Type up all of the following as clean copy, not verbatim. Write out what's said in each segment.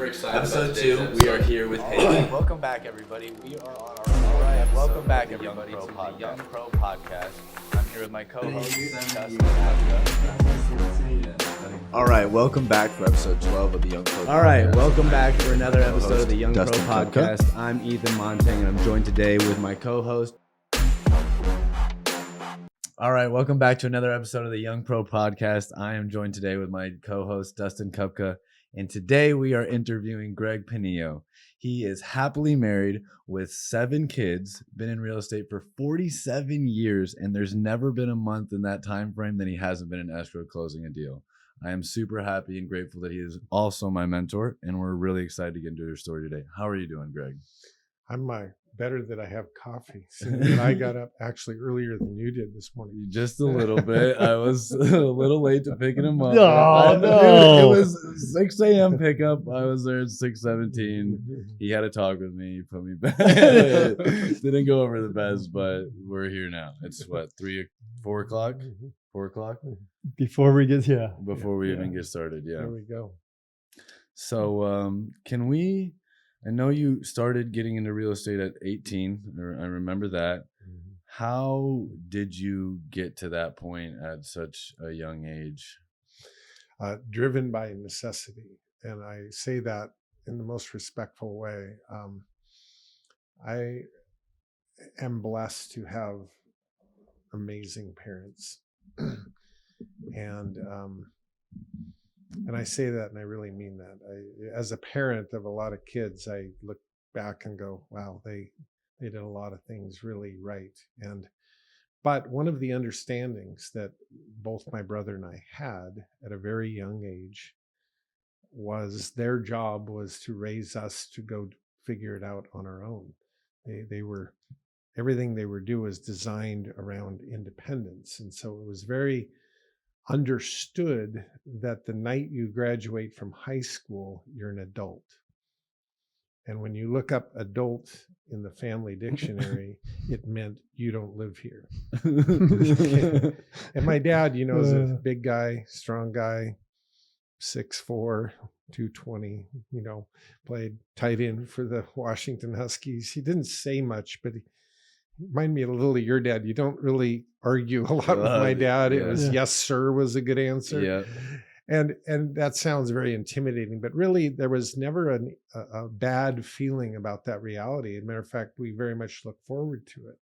super excited. Episode 2, we are here with Haley. Welcome back, everybody. We are on our alright. Welcome back, everybody, to the YoungPro Podcast. I'm here with my co-host, Dustin. All right, welcome back for episode 12 of the YoungPro Podcast. All right, welcome back for another episode of the YoungPro Dustin Podcast. I'm Ethan Montang, and I'm joined today with my co-host. All right, welcome back to another episode of the YoungPro Podcast. I am joined today with my co-host, Dustin Kupka, and today we are interviewing Greg Pinneo. He is happily married with 7 kids, been in real estate for 47 years, and there's never been a month in that time frame that he hasn't been in escrow closing a deal. I am super happy and grateful that he is also my mentor, and we're really excited to get into your story today. How are you doing, Greg? I'm better that I have coffee. And I got up actually earlier than you did this morning. Just a little bit. I was a little late to picking him up. No. It was 6 a.m. pickup. I was there at 6:17. He had a talk with me. He put me back. Didn't go over the best, but we're here now. It's what, 4 o'clock? 4 o'clock? Before we get here. Before we even get started, yeah. There we go. So can we... I know you started getting into real estate at 18, or I remember that. Mm-hmm. How did you get to that point at such a young age? Driven by necessity. And I say that in the most respectful way. I am blessed to have amazing parents. And I say that, and I really mean that. As a parent of a lot of kids, I look back and go, wow, they did a lot of things really right. But one of the understandings that both my brother and I had at a very young age was their job was to raise us to go figure it out on our own. Everything they were doing was designed around independence. And so it was very understood that the night you graduate from high school, you're an adult. And when you look up adult in the family dictionary, it meant you don't live here. And my dad, is a big guy, strong guy, 6'4", 220, played tight end for the Washington Huskies. He didn't say much, but he reminded me a little of your dad. You don't really argue a lot with my dad. It was yes, sir, was a good answer. Yeah. And that sounds very intimidating, but really there was never a bad feeling about that reality. As a matter of fact, we very much look forward to it.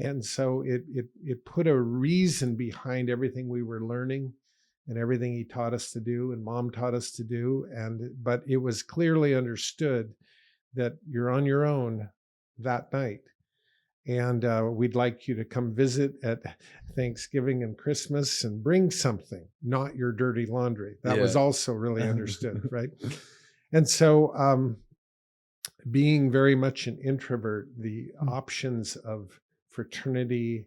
And so it put a reason behind everything we were learning and everything he taught us to do and mom taught us to do. But it was clearly understood that you're on your own that night. And we'd like you to come visit at Thanksgiving and Christmas and bring something, not your dirty laundry. That was also really understood, right? And so being very much an introvert, the options of fraternity,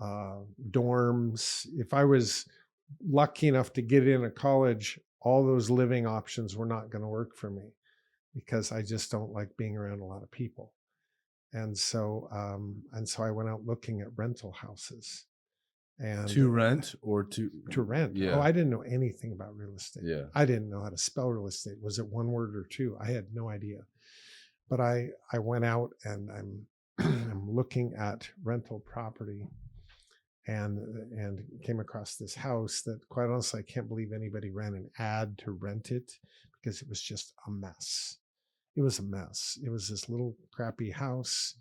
dorms, if I was lucky enough to get into college, all those living options were not going to work for me because I just don't like being around a lot of people. And so I went out looking at rental houses, and To rent or to rent. Yeah. Oh, I didn't know anything about real estate. Yeah. I didn't know how to spell real estate. Was it one word or two? I had no idea. But I went out and I'm looking at rental property, and came across this house that, quite honestly, I can't believe anybody ran an ad to rent it because it was just a mess. It was a mess. It was this little crappy house.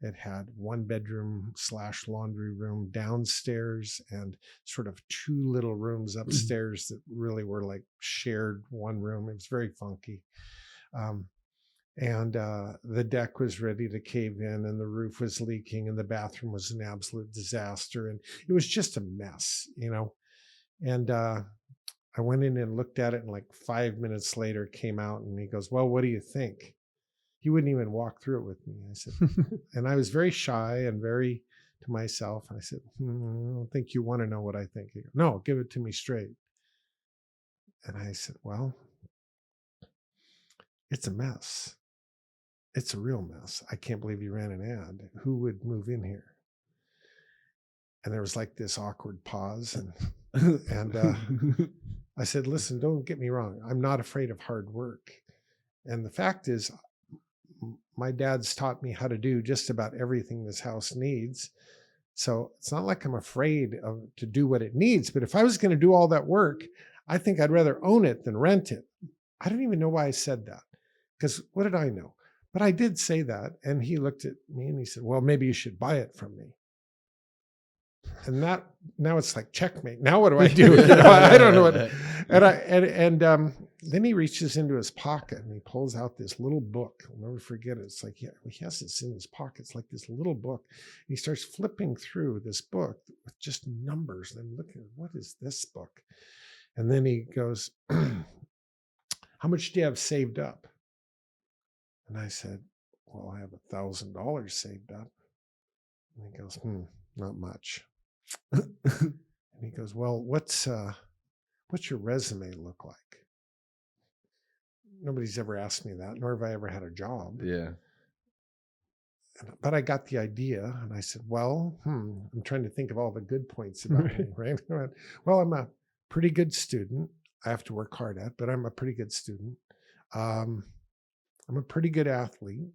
It had 1 bedroom / laundry room downstairs and sort of 2 little rooms upstairs that really were like shared one room. It was very funky. The deck was ready to cave in, and the roof was leaking, and the bathroom was an absolute disaster. And it was just a mess, And I went in and looked at it, and like 5 minutes later came out, and he goes, well, what do you think? He wouldn't even walk through it with me. I said, and I was very shy and very to myself. And I said, I don't think you want to know what I think. He goes, no, give it to me straight. And I said, well, it's a mess. It's a real mess. I can't believe you ran an ad. Who would move in here? And there was like this awkward pause, and I said, listen, don't get me wrong. I'm not afraid of hard work. And the fact is, my dad's taught me how to do just about everything this house needs. So it's not like I'm afraid to do what it needs. But if I was going to do all that work, I think I'd rather own it than rent it. I don't even know why I said that, because what did I know? But I did say that. And he looked at me and he said, well, maybe you should buy it from me. And now it's like checkmate. Now what do I do? I don't know what. And then he reaches into his pocket and he pulls out this little book. I'll never forget it. It's like he has this in his pocket. It's like this little book. He starts flipping through this book with just numbers. And I'm looking, what is this book? And then he goes, how much do you have saved up? And I said, well, I have $1,000 saved up. And he goes, not much. And he goes, well, what's your resume look like? Nobody's ever asked me that, nor have I ever had a job. Yeah. But I got the idea, and I said, well, I'm trying to think of all the good points about me, right? I went, well, I'm a pretty good student. I have to work hard at, but I'm a pretty good student. I'm a pretty good athlete,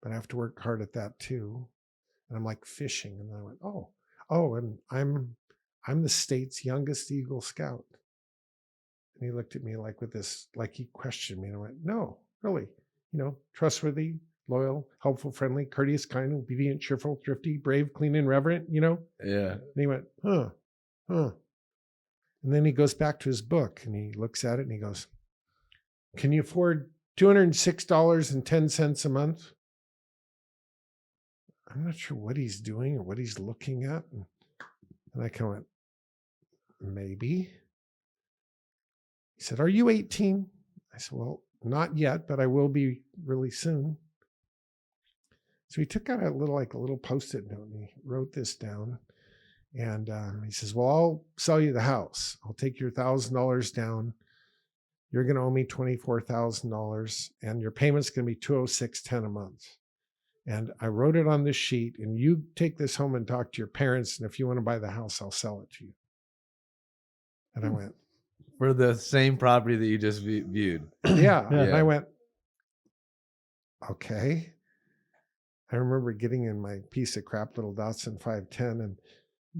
but I have to work hard at that too. And I'm like fishing. And then I went, and I'm the state's youngest Eagle Scout. And he looked at me like with this, like he questioned me. And I went, no, really, trustworthy, loyal, helpful, friendly, courteous, kind, obedient, cheerful, thrifty, brave, clean, and reverent, Yeah. And he went, huh. And then he goes back to his book and he looks at it and he goes, can you afford $206.10 a month? I'm not sure what he's doing or what he's looking at. And I kind of went, maybe. He said, are you 18? I said, well, not yet, but I will be really soon. So he took out a little Post-it note and he wrote this down. And he says, well, I'll sell you the house. I'll take your $1,000 down. You're going to owe me $24,000 and your payment's going to be $206.10 a month. And I wrote it on this sheet, and you take this home and talk to your parents. And if you want to buy the house, I'll sell it to you. And I went, For the same property that you just viewed. yeah. Yeah. And I went, okay. I remember getting in my piece of crap little Datsun 510 and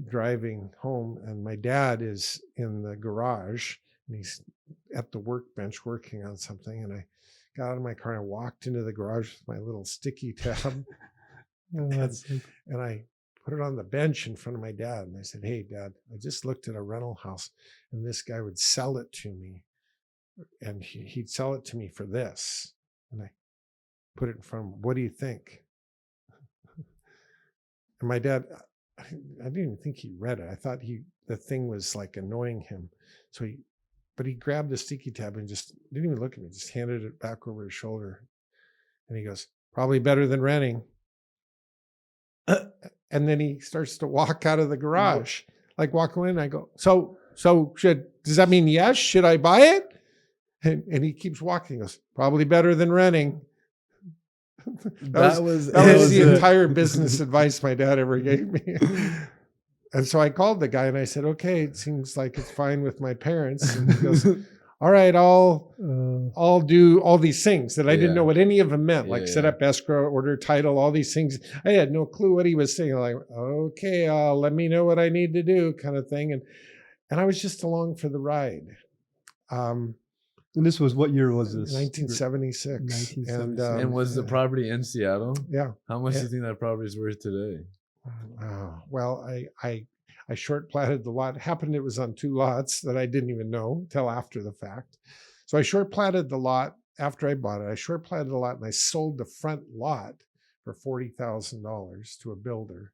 driving home. And my dad is in the garage and he's at the workbench working on something. And I got out of my car and I walked into the garage with my little sticky tab. And I put it on the bench in front of my dad. And I said, hey, Dad, I just looked at a rental house and this guy would sell it to me. And he'd sell it to me for this. And I put it in front of him. What do you think? And my dad, I didn't even think he read it. I thought the thing was like annoying him. But he grabbed the sticky tab and just didn't even look at me, just handed it back over his shoulder. And he goes, probably better than renting. And then he starts to walk out of the garage, like walk away. And I go, so does that mean yes? Should I buy it? And he keeps walking. He goes, probably better than renting. That was the entire business advice my dad ever gave me. And so I called the guy and I said, okay, it seems like it's fine with my parents. And he goes, all right, I'll do all these things that I didn't know what any of them meant, like set up escrow, order title, all these things. I had no clue what he was saying. Like, okay, let me know what I need to do, kind of thing. And I was just along for the ride. And this was, what year was this? 1976. And was the property in Seattle? Yeah. How much do you think that property is worth today? Well, I short platted the lot. It happened it was on two lots that I didn't even know till after the fact. So I short platted the lot after I bought it. I short platted the lot and I sold the front lot for $40,000 to a builder.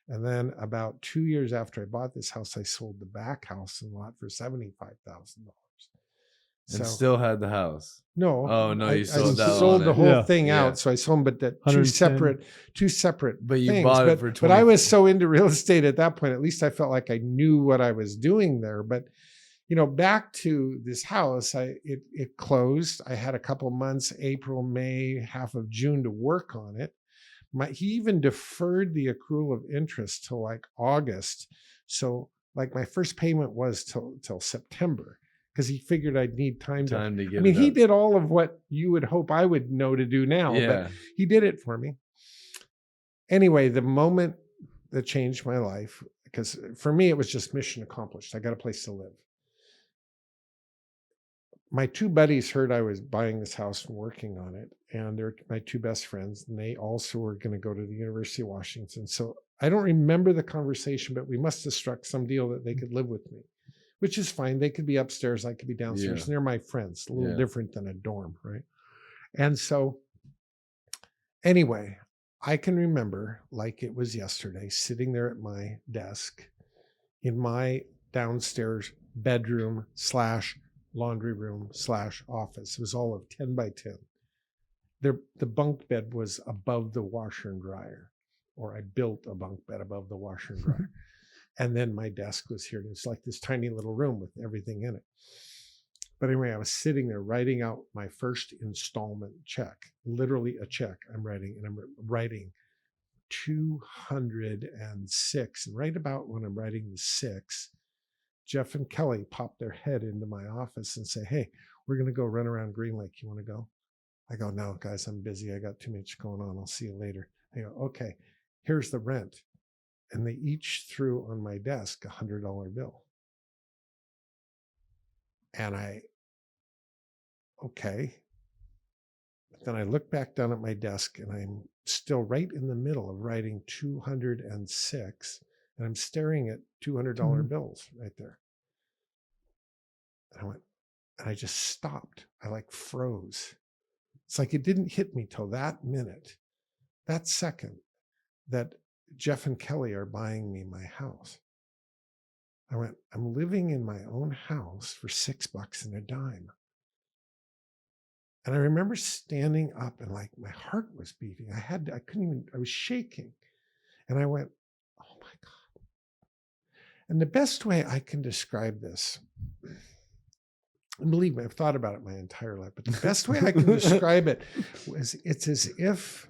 And then about 2 years after I bought this house, I sold the back house and lot for $75,000. And still had the house. No. Oh no, you I sold that. sold the whole thing Yeah. out. So I sold them, but that two separate. But you things. bought it for 20. But I was so into real estate at that point. At least I felt like I knew what I was doing there. But back to this house, it closed. I had a couple months, April, May, half of June, to work on it. He even deferred the accrual of interest till like August. So like my first payment was till September. because he figured I'd need time to. Time to get I mean, it he up. did all of what you would hope I would know to do now, Yeah. but he did it for me. Anyway, the moment that changed my life, because for me, it was just mission accomplished. I got a place to live. My two buddies heard I was buying this house and working on it, and they're my two best friends, and they also were going to go to the University of Washington. So I don't remember the conversation, but we must have struck some deal that they could live with me, which is fine. They could be upstairs, I could be downstairs, Yeah. and they're my friends, a little Yeah. different than a dorm, right? And so anyway, I can remember like it was yesterday, sitting there at my desk in my downstairs bedroom / laundry / office. It was all of 10 by 10. The bunk bed was above the washer and dryer, or I built a bunk bed above the washer and dryer. And then my desk was here. And it's like this tiny little room with everything in it. But anyway, I was sitting there writing out my first installment check, literally a check I'm writing, and I'm writing 206. And right about when I'm writing the 6, Jeff and Kelly pop their head into my office and say, "Hey, we're going to go run around Green Lake. You want to go?" I go, "No, guys, I'm busy. I got too much going on. I'll see you later." I go, "Okay, here's the rent." And they each threw on my desk $100 bill. And okay. But then I look back down at my desk and I'm still right in the middle of writing 206. And I'm staring at $200 bills right there. And I just stopped. I like froze. It's like it didn't hit me till that minute, that second, that Jeff and Kelly are buying me my house. I went, I'm living in my own house for $6 and a dime. And I remember standing up and like my heart was beating. I was shaking. And I went, oh my God. And the best way I can describe this, and believe me, I've thought about it my entire life, but the best way I can describe it was it's as if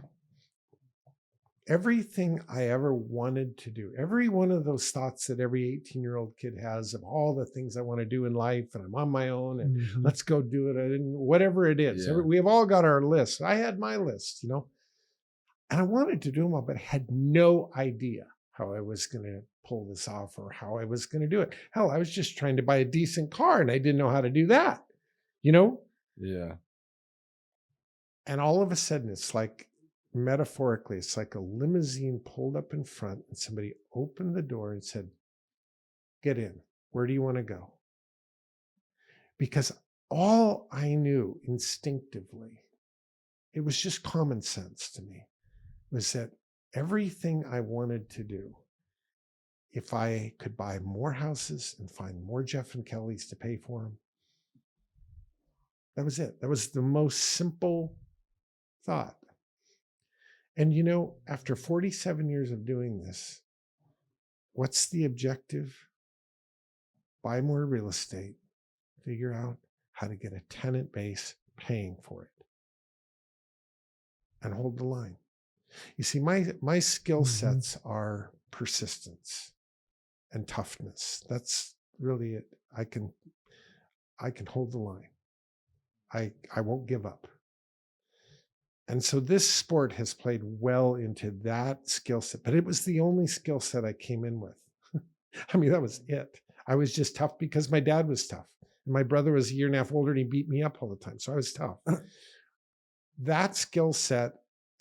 everything I ever wanted to do, every one of those thoughts that every 18-year-old kid has of all the things I want to do in life, and I'm on my own, and let's go do it, and whatever it is. Yeah. We have all got our list. I had my list, and I wanted to do them all, but had no idea how I was going to pull this off or how I was going to do it. Hell, I was just trying to buy a decent car, and I didn't know how to do that, Yeah. And all of a sudden, it's like, metaphorically, it's like a limousine pulled up in front and somebody opened the door and said, "Get in. Where do you want to go?" Because all I knew instinctively, it was just common sense to me, was that everything I wanted to do, if I could buy more houses and find more Jeff and Kellys to pay for them, that was it. That was the most simple thought. And after 47 years of doing this, what's the objective? Buy more real estate, figure out how to get a tenant base paying for it, and hold the line. You see, my skill sets are persistence and toughness. That's really it. I can hold the line. I won't give up. And so this sport has played well into that skill set, but it was the only skill set I came in with. I mean, that was it. I was just tough because my dad was tough. And my brother was a year and a half older and he beat me up all the time. So I was tough. That skill set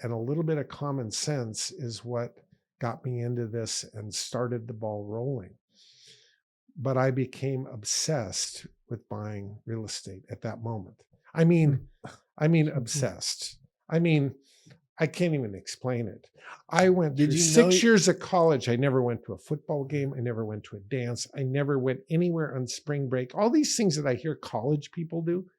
and a little bit of common sense is what got me into this and started the ball rolling. But I became obsessed with buying real estate at that moment. I mean, obsessed. I mean, I can't even explain it. I went through 6 years of college. I never went to a football game. I never went to a dance. I never went anywhere on spring break. All these things that I hear college people do,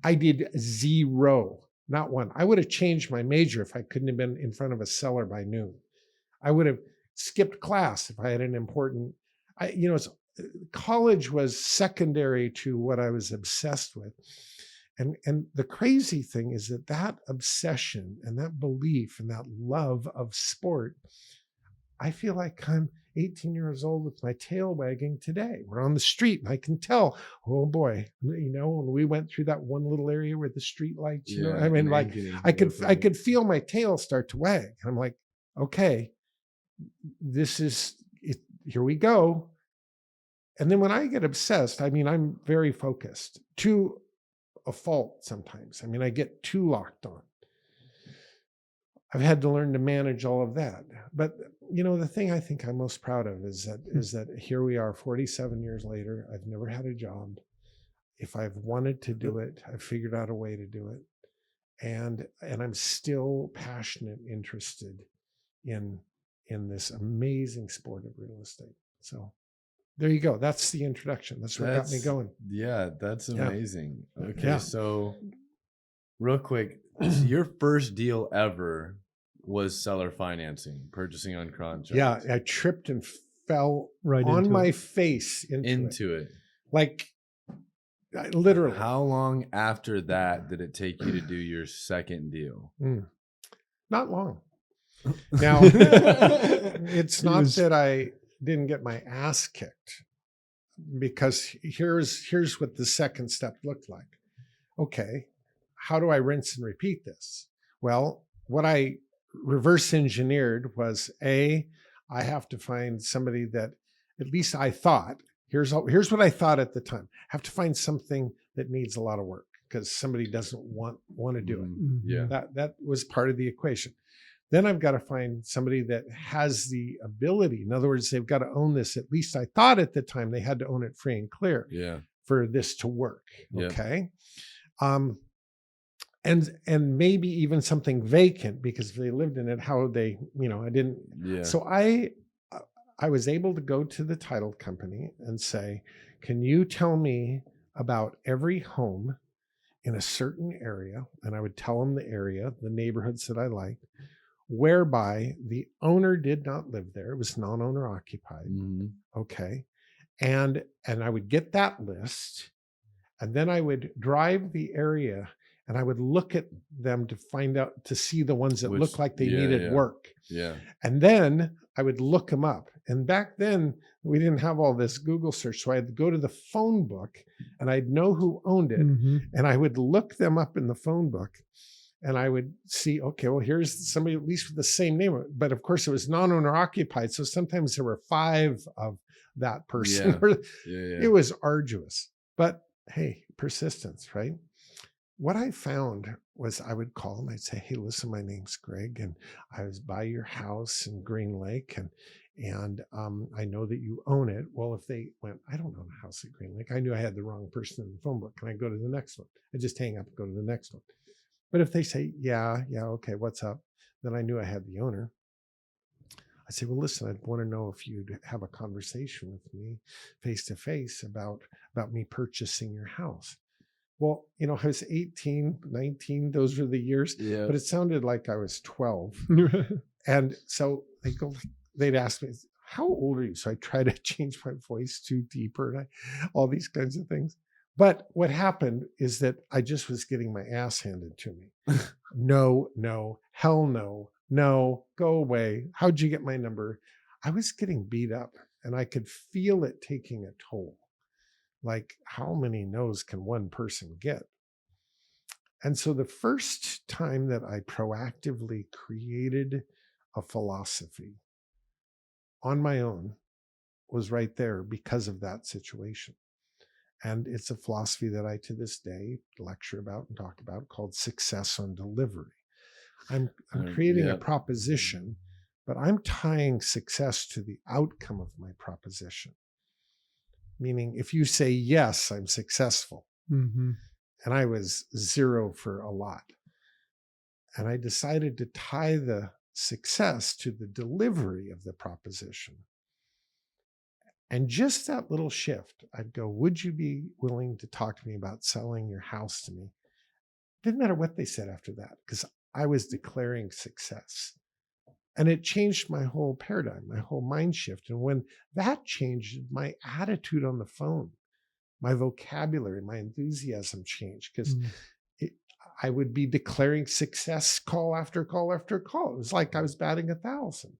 I did zero, not one. I would have changed my major if I couldn't have been in front of a seller by noon. I would have skipped class if I had an important, college was secondary to what I was obsessed with. And the crazy thing is that obsession and that belief and that love of sport, I feel like I'm 18 years old with my tail wagging today. We're on the street and I can tell, oh boy, when we went through that one little area where the street lights, I mean, like I could feel my tail start to wag. And I'm like, okay, this is it. Here we go. And then when I get obsessed, I mean, I'm very focused to a fault sometimes. I mean, I get too locked on. I've had to learn to manage all of that. But, the thing I think I'm most proud of is that here we are 47 years later. I've never had a job. If I've wanted to do it, I've figured out a way to do it. And I'm still passionate, interested in this amazing sport of real estate. So there you go. That's the introduction. That's what got me going. Yeah, that's amazing. Yeah. Okay, Yeah. So real quick, your first deal ever was seller financing, purchasing on contract. Yeah, I tripped and fell Right on into my it. face into it. It. Like literally. How long after that did it take you to do your second deal? Not long. Now, it's not that I didn't get my ass kicked, because here's what the second step looked like. Okay, how do I rinse and repeat this? Well, what I reverse engineered was I have to find somebody that, at least I thought, here's what I thought at the time. I have to find something that needs a lot of work because somebody doesn't want to do it. Yeah. That was part of the equation. Then I've got to find somebody that has the ability. In other words, they've got to own this. At least I thought at the time they had to own it free and clear for this to work. Okay. And maybe even something vacant, because if they lived in it, how they, I didn't. Yeah. So I was able to go to the title company and say, can you tell me about every home in a certain area? And I would tell them the area, the neighborhoods that I liked, whereby the owner did not live there. It was non-owner occupied. Okay. And I would get that list, and then I would drive the area and I would look at them to find out, to see the ones that looked like they needed work. Yeah. And then I would look them up. And back then we didn't have all this Google search. So I had to go to the phone book and I'd know who owned it. And I would look them up in the phone book. And I would see, okay, well, here's somebody at least with the same name. But of course, it was non-owner occupied. So sometimes there were 5 of that person. It was arduous. But hey, persistence, right? What I found was I would call and I'd say, hey, listen, my name's Greg, and I was by your house in Green Lake, and I know that you own it. Well, if they went, I don't own a house at Green Lake, I knew I had the wrong person in the phone book. Can I go to the next one? I just hang up and go to the next one. But if they say, yeah, okay, what's up? Then I knew I had the owner. I say, well, listen, I want to know if you'd have a conversation with me face to face about me purchasing your house. Well, I was 18, 19, those were the years, but it sounded like I was 12. And so they'd ask me, how old are you? So I try to change my voice to deeper and all these kinds of things. But what happened is that I just was getting my ass handed to me. No, hell no, go away. How'd you get my number? I was getting beat up and I could feel it taking a toll. Like, how many no's can one person get? And so the first time that I proactively created a philosophy on my own was right there because of that situation. And it's a philosophy that I, to this day, lecture about and talk about, called success on delivery. I'm creating a proposition, but I'm tying success to the outcome of my proposition. Meaning, if you say, yes, I'm successful. And I was 0 for a lot. And I decided to tie the success to the delivery of the proposition. And just that little shift, I'd go, would you be willing to talk to me about selling your house to me? Didn't matter what they said after that, because I was declaring success. And it changed my whole paradigm, my whole mind shift. And when that changed, my attitude on the phone, my vocabulary, my enthusiasm changed, because I would be declaring success call after call after call. It was like I was batting 1,000.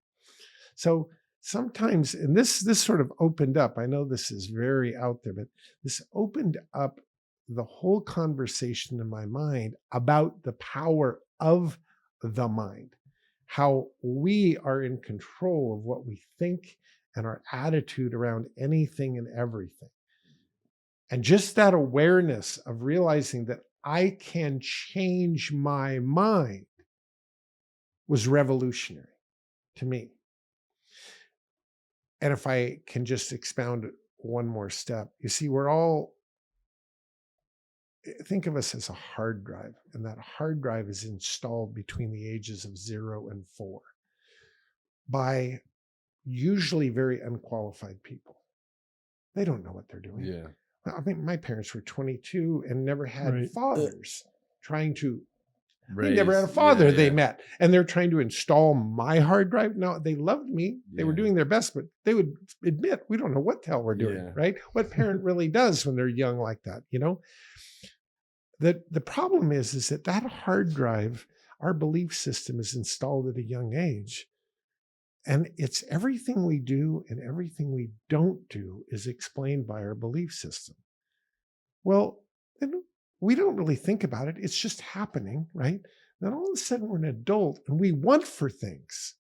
So sometimes, and this sort of opened up, I know this is very out there, but this opened up the whole conversation in my mind about the power of the mind, how we are in control of what we think and our attitude around anything and everything. And just that awareness of realizing that I can change my mind was revolutionary to me. And if I can just expound it one more step, you see, think of us as a hard drive, and that hard drive is installed between the ages of 0 and 4 by usually very unqualified people. They don't know what they're doing. Yeah. I mean, my parents were 22 and never had fathers trying to. They never had a father they met, and they're trying to install my hard drive. No, they loved me. They were doing their best, but they would admit, we don't know what the hell we're doing, right? What parent really does when they're young like that, you know? The problem is that hard drive, our belief system is installed at a young age. And it's everything we do and everything we don't do is explained by our belief system. Well, we don't really think about it. It's just happening, right? Then all of a sudden we're an adult and we want for things.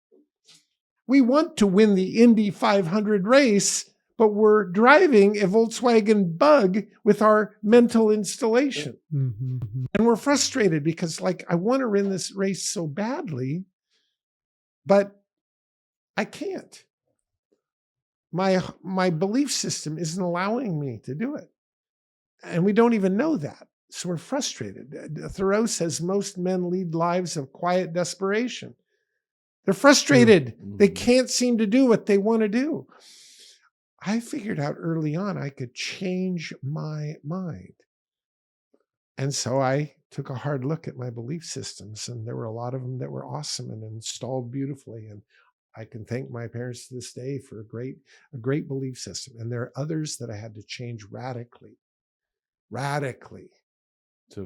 We want to win the Indy 500 race, but we're driving a Volkswagen Bug with our mental installation. Mm-hmm. And we're frustrated because, like, I want to win this race so badly, but I can't. My belief system isn't allowing me to do it. And we don't even know that. So we're frustrated. Thoreau says most men lead lives of quiet desperation. They're frustrated. Mm-hmm. They can't seem to do what they want to do. I figured out early on I could change my mind. And so I took a hard look at my belief systems, and there were a lot of them that were awesome and installed beautifully. And I can thank my parents to this day for a great belief system. And there are others that I had to change radically.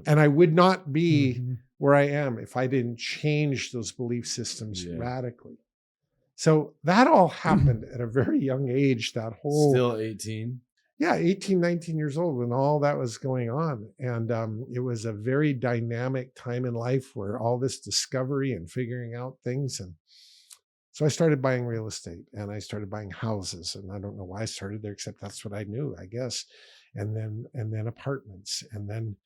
And I would not be where I am if I didn't change those belief systems radically. So that all happened at a very young age, that whole... Still 18? Yeah, 18, 19 years old when all that was going on. And it was a very dynamic time in life where all this discovery and figuring out things. And so I started buying real estate and I started buying houses. And I don't know why I started there, except that's what I knew, I guess. And then apartments, and then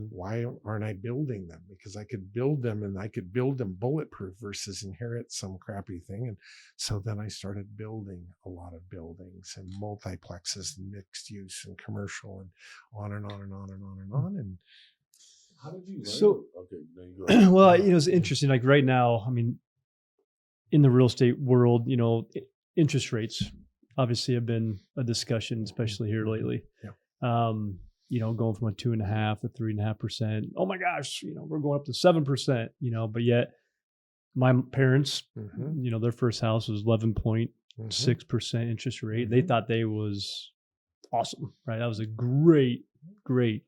why aren't I building them? Because I could build them, and I could build them bulletproof versus inherit some crappy thing. And so then I started building a lot of buildings and multiplexes and mixed use and commercial and on and on and on and on and on. And how did you learn? So, okay, no, you go ahead. Well, it's interesting. Like right now, I mean, in the real estate world, interest rates obviously have been a discussion, especially here lately. Yeah. Going from a 2.5% to 3.5%. Oh my gosh, we're going up to 7%, but yet my parents, their first house was 11.6% interest rate. They thought they was awesome, right? That was a great rate.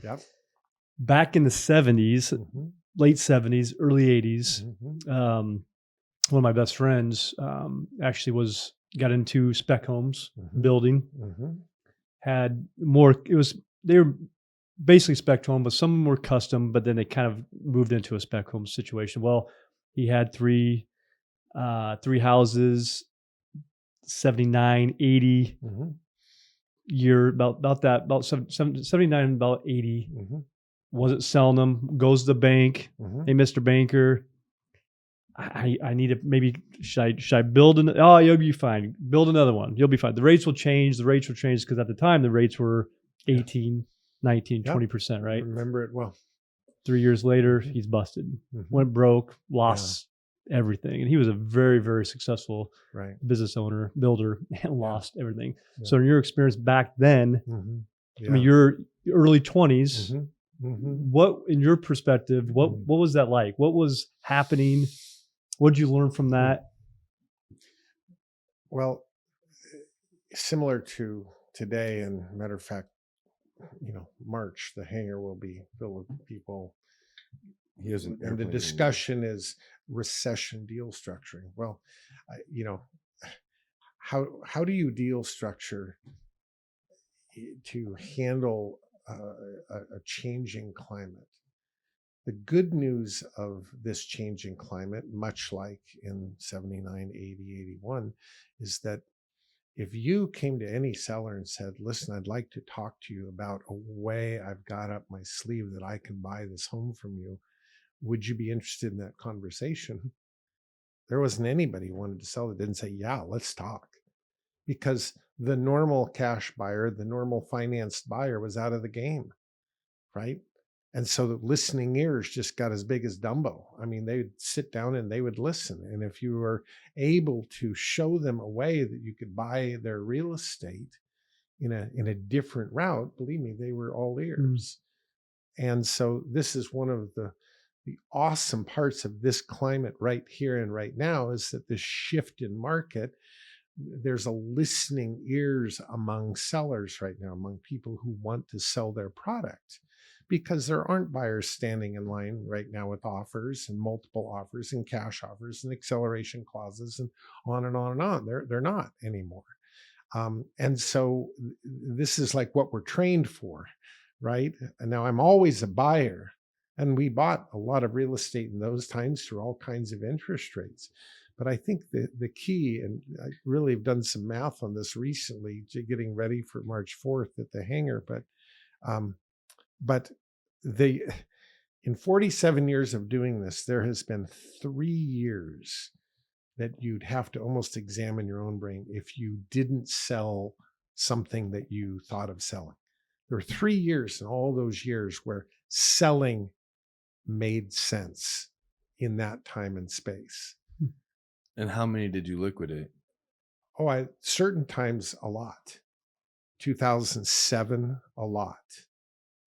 Yep. Back in the 70s, late 70s, early 80s, one of my best friends actually got into spec homes, building, had more, they were basically spec home, but some of them were custom, but then they kind of moved into a spec home situation. Well, he had three houses, 79, 80 year, about 79, about 80, wasn't selling them, goes to the bank. Hey, Mr. Banker, I need to maybe, should I build you'll be fine. Build another one. You'll be fine. The rates will change. Because at the time the rates were 18, 19, 20%, right? I remember it well. 3 years later, he's busted. Went broke, lost everything. And he was a very, very successful business owner, builder, and lost everything. Yeah. So in your experience back then, I mean, your early 20s, what, in your perspective, what was that like? What was happening? What did you learn from that? Well, similar to today, and matter of fact, March, the hangar will be filled with people He has an and the airplane. discussion is recession deal structuring. Well, how do you deal structure to handle a changing climate? The good news of this changing climate, much like in 79, 80, 81, is that if you came to any seller and said, listen, I'd like to talk to you about a way I've got up my sleeve that I can buy this home from you, would you be interested in that conversation? There wasn't anybody who wanted to sell that didn't say, yeah, let's talk. Because the normal cash buyer, the normal financed buyer was out of the game, right? And so the listening ears just got as big as Dumbo. I mean, they'd sit down and they would listen. And if you were able to show them a way that you could buy their real estate in a different route, believe me, they were all ears. And so this is one of the awesome parts of this climate right here and right now, is that this shift in market, there's a listening ears among sellers right now, among people who want to sell their product, because there aren't buyers standing in line right now with offers and multiple offers and cash offers and acceleration clauses and on and on and on. They're not anymore. And so this is like what we're trained for, right? And now I'm always a buyer, and we bought a lot of real estate in those times through all kinds of interest rates. But I think the key, and I really have done some math on this recently, getting ready for March 4th at the hangar, but in 47 years of doing this, there has been 3 years that you'd have to almost examine your own brain if you didn't sell something that you thought of selling. There were 3 years in all those years where selling made sense in that time and space. And how many did you liquidate? Oh, certain times a lot. 2007, a lot.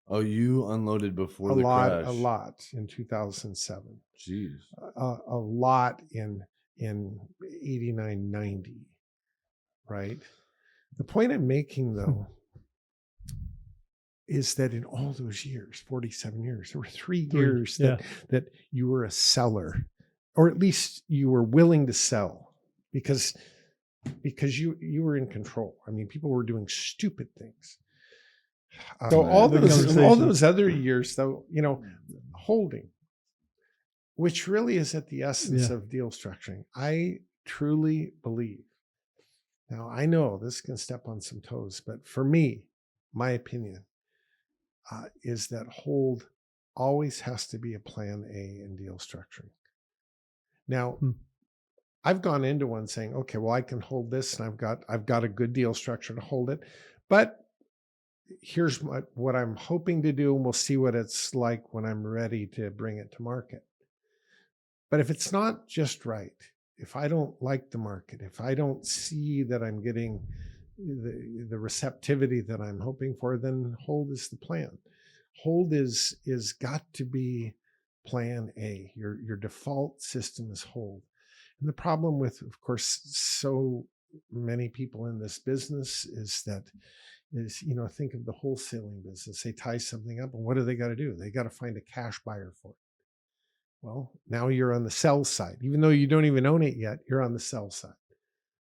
Oh, you unloaded before the crash. A lot in 2007. Jeez. A lot in 89, 90, right? The point I'm making, though, is that in all those years, 47 years, there were 3 years that you were a seller, or at least you were willing to sell because you were in control. I mean, people were doing stupid things. So all those other years, though, holding, which really is at the essence of deal structuring. I truly believe. Now, I know this can step on some toes, but for me, my opinion is that hold always has to be a plan A in deal structuring. Now, I've gone into one saying, okay, well, I can hold this, and I've got a good deal structure to hold it, but here's what I'm hoping to do, and we'll see what it's like when I'm ready to bring it to market. But if it's not just right, if I don't like the market, if I don't see that I'm getting the receptivity that I'm hoping for, then hold is the plan. Hold is got to be plan A. Your default system is hold. And the problem with, of course, so many people in this business is, think of the wholesaling business. They tie something up, and what do they got to do? They got to find a cash buyer for it. Well, now you're on the sell side. Even though you don't even own it yet, you're on the sell side.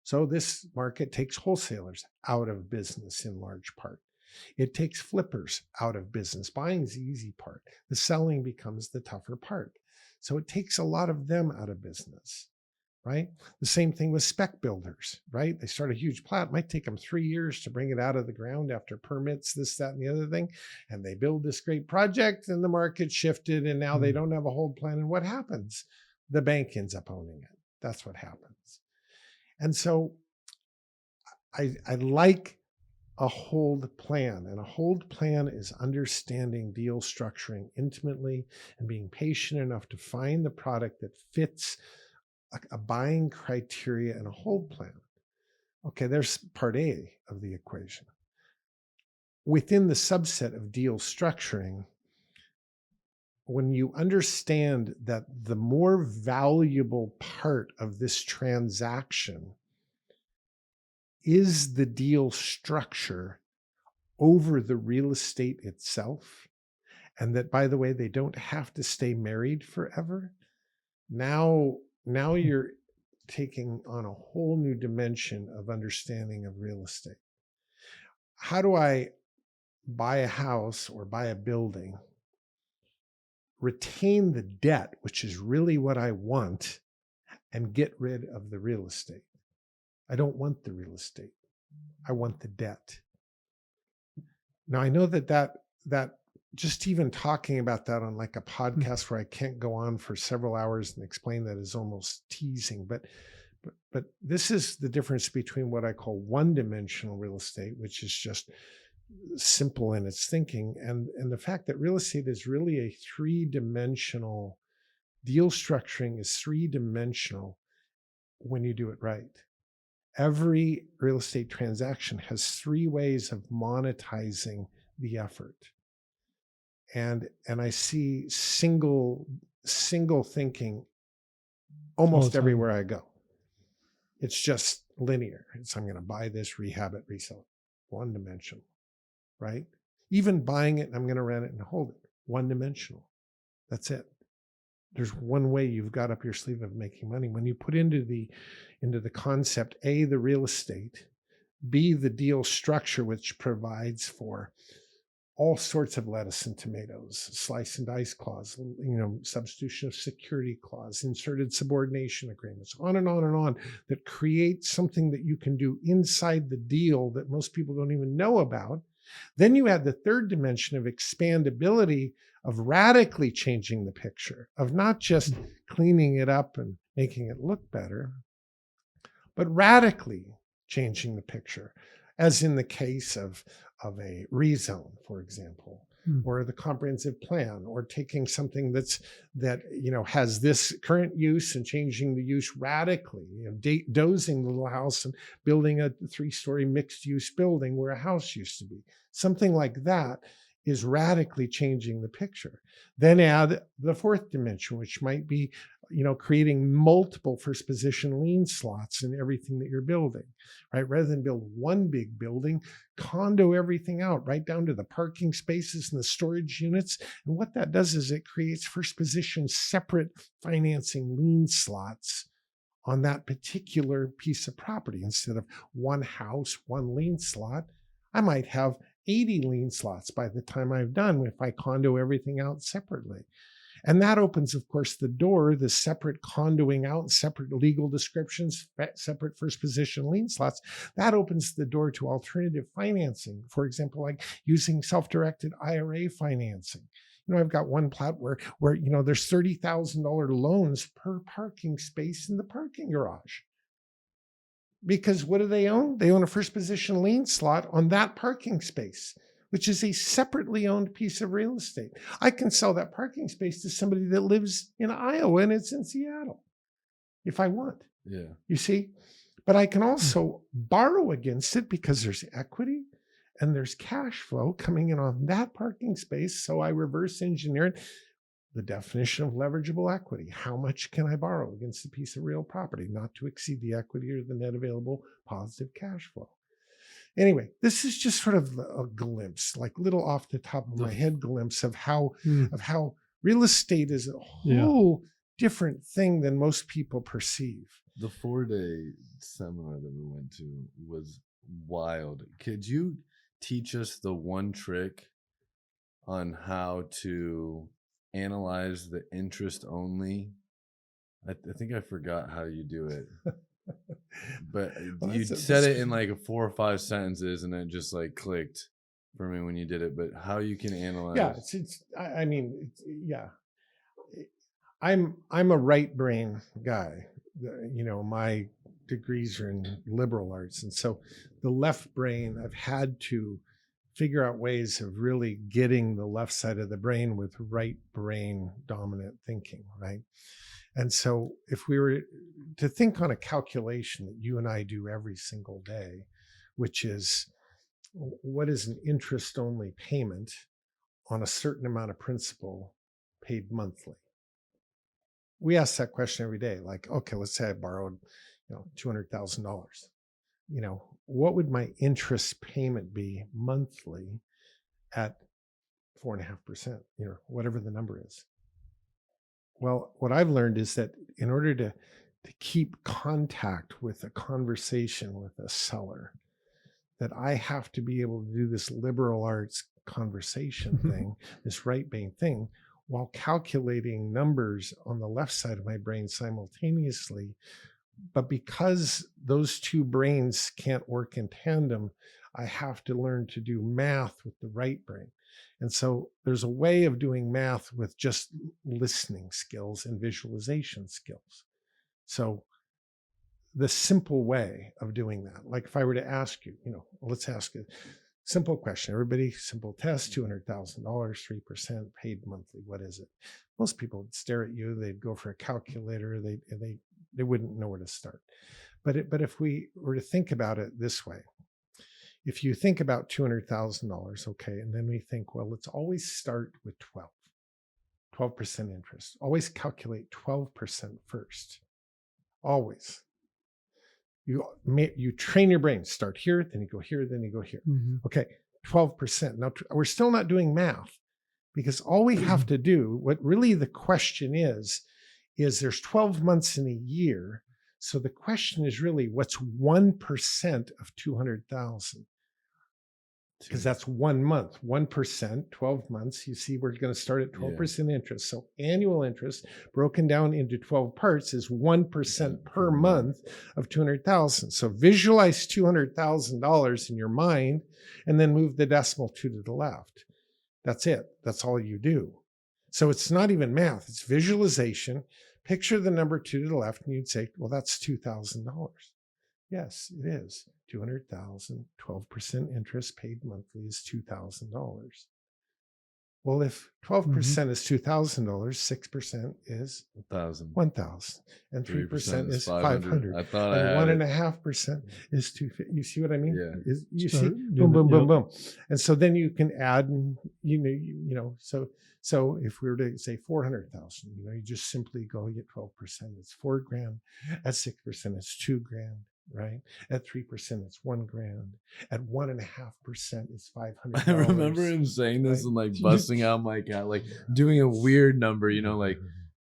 So this market takes wholesalers out of business in large part. It takes flippers out of business. Buying is the easy part. The selling becomes the tougher part. So it takes a lot of them out of business, right? The same thing with spec builders, right? They start a huge plat. It might take them 3 years to bring it out of the ground after permits, this, that, and the other thing. And they build this great project, and the market shifted, and now they don't have a hold plan. And what happens? The bank ends up owning it. That's what happens. And so I like a hold plan, and a hold plan is understanding deal structuring intimately and being patient enough to find the product that fits a buying criteria and a hold plan. Okay, there's part A of the equation. Within the subset of deal structuring, when you understand that the more valuable part of this transaction is the deal structure over the real estate itself, And that, by the way, they don't have to stay married forever. Now you're taking on a whole new dimension of understanding of real estate. How do I buy a house or buy a building, retain the debt, which is really what I want, and get rid of the real estate? I don't want the real estate. I want the debt. Now, I know that just even talking about that on like a podcast where I can't go on for several hours and explain that is almost teasing, but this is the difference between what I call one-dimensional real estate, which is just simple in its thinking, and the fact that real estate is really a three-dimensional deal. Structuring is three-dimensional when you do it right. Every real estate transaction has three ways of monetizing the effort. And I see single thinking almost everywhere I go. It's just linear. I'm going to buy this, rehab it, resell it. One dimensional, right? Even buying it, I'm going to rent it and hold it. One dimensional. That's it. There's one way you've got up your sleeve of making money. When you put into the concept, A, the real estate, B, the deal structure, which provides for all sorts of lettuce and tomatoes, slice and dice clause, substitution of security clause, inserted subordination agreements, on and on and on, that create something that you can do inside the deal that most people don't even know about. Then you add the third dimension of expandability, of radically changing the picture, of not just cleaning it up and making it look better, but radically changing the picture, as in the case of a rezone, for example, or the comprehensive plan, or taking something that has this current use and changing the use radically, dozing the little house and building a 3-story mixed-use building where a house used to be. Something like that is radically changing the picture. Then add the fourth dimension, which might be, creating multiple first position lien slots in everything that you're building, right? Rather than build one big building, condo everything out, right down to the parking spaces and the storage units. And what that does is it creates first position separate financing lien slots on that particular piece of property. Instead of one house, one lien slot, I might have 80 lien slots by the time I've done if I condo everything out separately. And that opens, of course, the door, the separate condoing out, separate legal descriptions, separate first position lien slots. That opens the door to alternative financing. For example, like using self-directed IRA financing. I've got one plot where there's $30,000 loans per parking space in the parking garage. Because what do they own? They own a first position lien slot on that parking space, which is a separately owned piece of real estate. I can sell that parking space to somebody that lives in Iowa and it's in Seattle if I want. Yeah. You see? But I can also borrow against it because there's equity and there's cash flow coming in on that parking space. So I reverse engineer it. The definition of leverageable equity. How much can I borrow against a piece of real property, not to exceed the equity or the net available positive cash flow? Anyway, this is just sort of a glimpse, like little off the top of my head glimpse of how real estate is a whole different thing than most people perceive. The 4-day seminar that we went to was wild. Could you teach us the one trick on how to analyze the interest only? I think I forgot how you do it. But you said it in like 4 or 5 sentences and it just like clicked for me when you did it. But how you can analyze? Yeah, I'm a right brain guy. My degrees are in liberal arts, and so the left brain, I've had to figure out ways of really getting the left side of the brain with right brain dominant thinking, right? And so if we were to think on a calculation that you and I do every single day, which is what is an interest only payment on a certain amount of principal paid monthly? We ask that question every day. Like, okay, let's say I borrowed, $200,000. What would my interest payment be monthly at 4.5%, whatever the number is. Well, what I've learned is that in order to keep contact with a conversation with a seller, that I have to be able to do this liberal arts conversation thing, this right brain thing, while calculating numbers on the left side of my brain simultaneously. But because those two brains can't work in tandem, I have to learn to do math with the right brain. And so there's a way of doing math with just listening skills and visualization skills. So the simple way of doing that, like if I were to ask you, let's ask a simple question. Everybody, simple test, $200,000, 3% paid monthly. What is it? Most people would stare at you. They'd go for a calculator. They wouldn't know where to start. But if we were to think about it this way, if you think about $200,000, okay, and then we think, well, let's always start with 12% interest. Always calculate 12% first. Always. You train your brain. Start here, then you go here, then you go here. Mm-hmm. Okay, 12%. Now, we're still not doing math, because all we have to do, what really the question is there's 12 months in a year. So the question is really, what's 1% of 200,000? Because that's 1 month, 1%, 12 months. You see, we're going to start at 12% interest. So annual interest broken down into 12 parts is 1% per month of 200,000. So visualize $200,000 in your mind and then move the decimal 2 to the left. That's it. That's all you do. So it's not even math. It's visualization. Picture the number 2 to the left and you'd say, well, that's $2,000. Yes, it is. 200,000, 12% interest paid monthly is $2,000. Well, if 12% is $2,000, 6% is 1,000, and 3% is 500. I thought and 1.5% is 250. You see what I mean? Yeah. You see, boom, boom, boom, boom. And so then you can add, and so if we were to say 400,000, you just simply go, you get 12%. It's $4,000. At 6%, it's $2,000. Right? At 3%, it's $1,000. At 1.5%, it's $500. I remember him saying this and like busting out my cat, like doing a weird number, like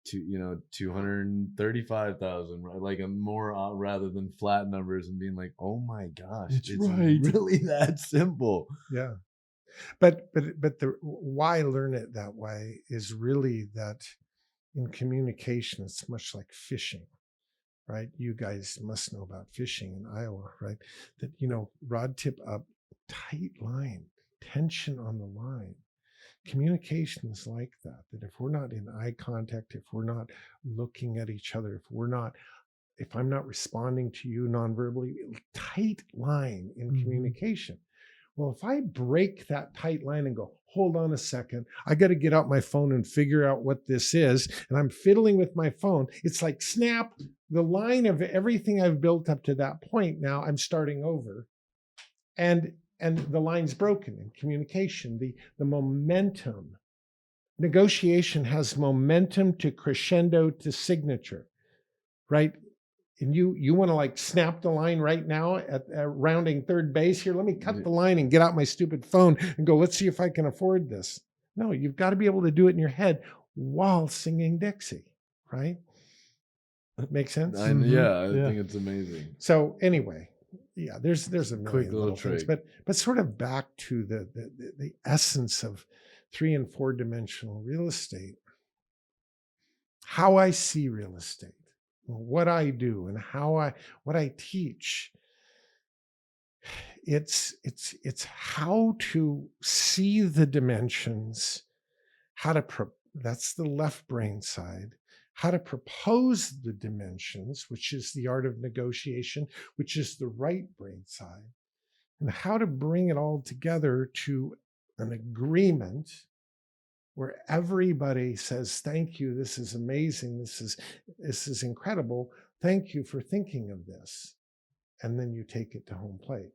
235,000, right? Like a more rather than flat numbers, and being like, oh my gosh, it's right. really that simple. Yeah. But the why learn it that way is really that in communication, it's much like fishing. Right? You guys must know about fishing in Iowa, right? That, rod tip up, tight line, tension on the line. Communication is like that if we're not in eye contact, if we're not looking at each other, if I'm not responding to you non-verbally, tight line in communication. Well, if I break that tight line and go, hold on a second, I got to get out my phone and figure out what this is, and I'm fiddling with my phone, it's like snap, the line of everything I've built up to that point, now I'm starting over. And the line's broken in communication, the momentum. Negotiation has momentum to crescendo to signature, right? And you want to like snap the line right now at rounding third base here. Let me cut the line and get out my stupid phone and go, let's see if I can afford this. No, you've got to be able to do it in your head while singing Dixie, right? That makes sense? I think it's amazing. So anyway, yeah, there's a million Quick little things, trick. but sort of back to the essence of 3 and 4 dimensional real estate, how I see real estate. What I do and what I teach, it's how to see the dimensions, that's the left brain side, how to propose the dimensions, which is the art of negotiation, which is the right brain side, and how to bring it all together to an agreement where everybody says, thank you, this is amazing, this is incredible, thank you for thinking of this. And then you take it to home plate.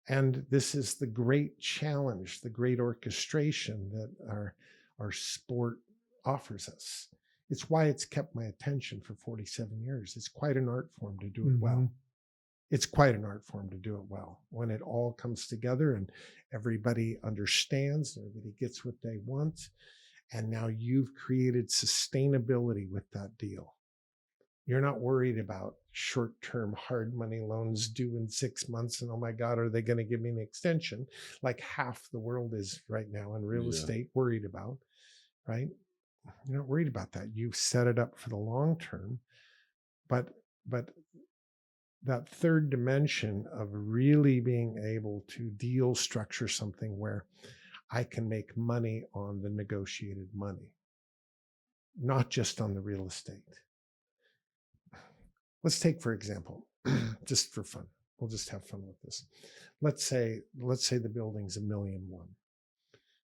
And this is the great challenge, the great orchestration that our sport offers us. It's why it's kept my attention for 47 years. It's quite an art form to do it well. It's quite an art form to do it well. When it all comes together and everybody understands, everybody gets what they want, and now you've created sustainability with that deal. You're not worried about short-term hard money loans due in 6 months. And oh my God, are they going to give me an extension? Like half the world is right now in real estate worried about, right? You're not worried about that. You've set it up for the long term. But that third dimension of really being able to deal structure something where I can make money on the negotiated money, not just on the real estate. Let's take, for example, just for fun, we'll just have fun with this. Let's say the building's $1.1 million.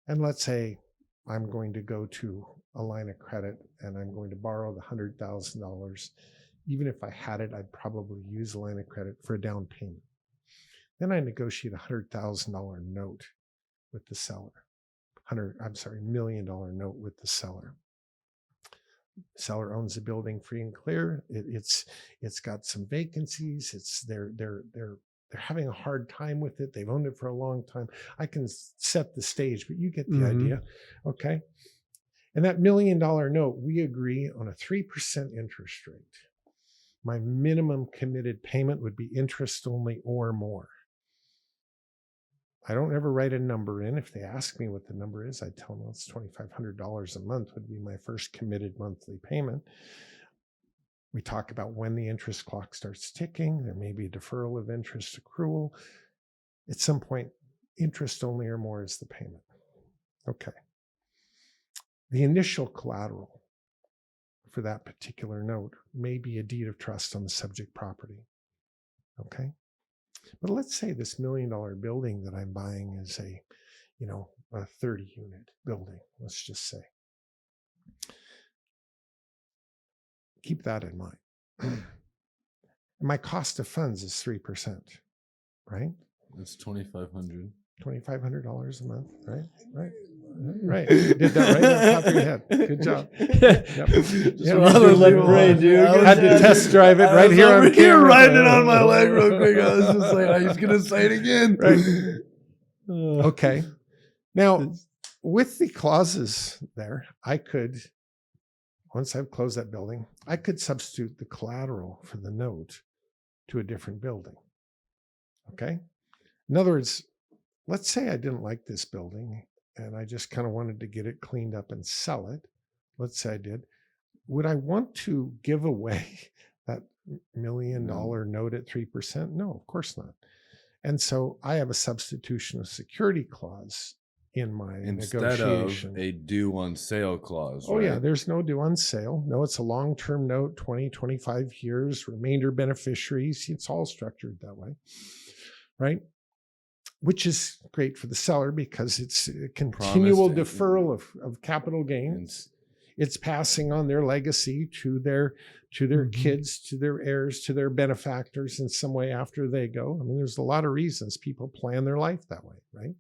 And let's say I'm going to go to a line of credit and I'm going to borrow the $100,000. Even if I had it, I'd probably use a line of credit for a down payment. Then I negotiate a $100,000 note with the seller. $1 million note with the seller. Seller owns the building free and clear. It's got some vacancies. They're having a hard time with it. They've owned it for a long time. I can set the stage, but you get the idea. Okay. And that $1 million note, we agree on a 3% interest rate. My minimum committed payment would be interest only or more. I don't ever write a number in. If they ask me what the number is, I tell them it's $2,500 a month would be my first committed monthly payment. We talk about when the interest clock starts ticking. There may be a deferral of interest accrual. At some point, interest only or more is the payment. Okay. The initial collateral for that particular note may be a deed of trust on the subject property. Okay. But let's say this $1 million building that I'm buying is a 30-unit building, let's just say. Keep that in mind. My cost of funds is 3%, right? That's $2,500. $2,500 a month, right? Right. You did that right on top of your head. Good job. Yep. Brain, dude. I had to test drive it right here on camera. Riding it on my leg real quick. I was just like, he's going to say it again. Right. Okay. Now, with the clauses there, I could, once I've closed that building, I could substitute the collateral for the note to a different building. Okay. In other words, let's say I didn't like this building and I just kind of wanted to get it cleaned up and sell it. Let's say I did. Would I want to give away that $1 million note at 3%? No, of course not. And so I have a substitution of security clause in my negotiation. Instead of a due on sale clause. Oh, yeah, there's no due on sale. No, it's a long-term note, 20, 25 years, remainder beneficiaries. It's all structured that way, right? Which is great for the seller because it's a continual deferral of capital gains. It's passing on their legacy to their kids, to their heirs, to their benefactors in some way after they go. I mean, there's a lot of reasons people plan their life that way, right?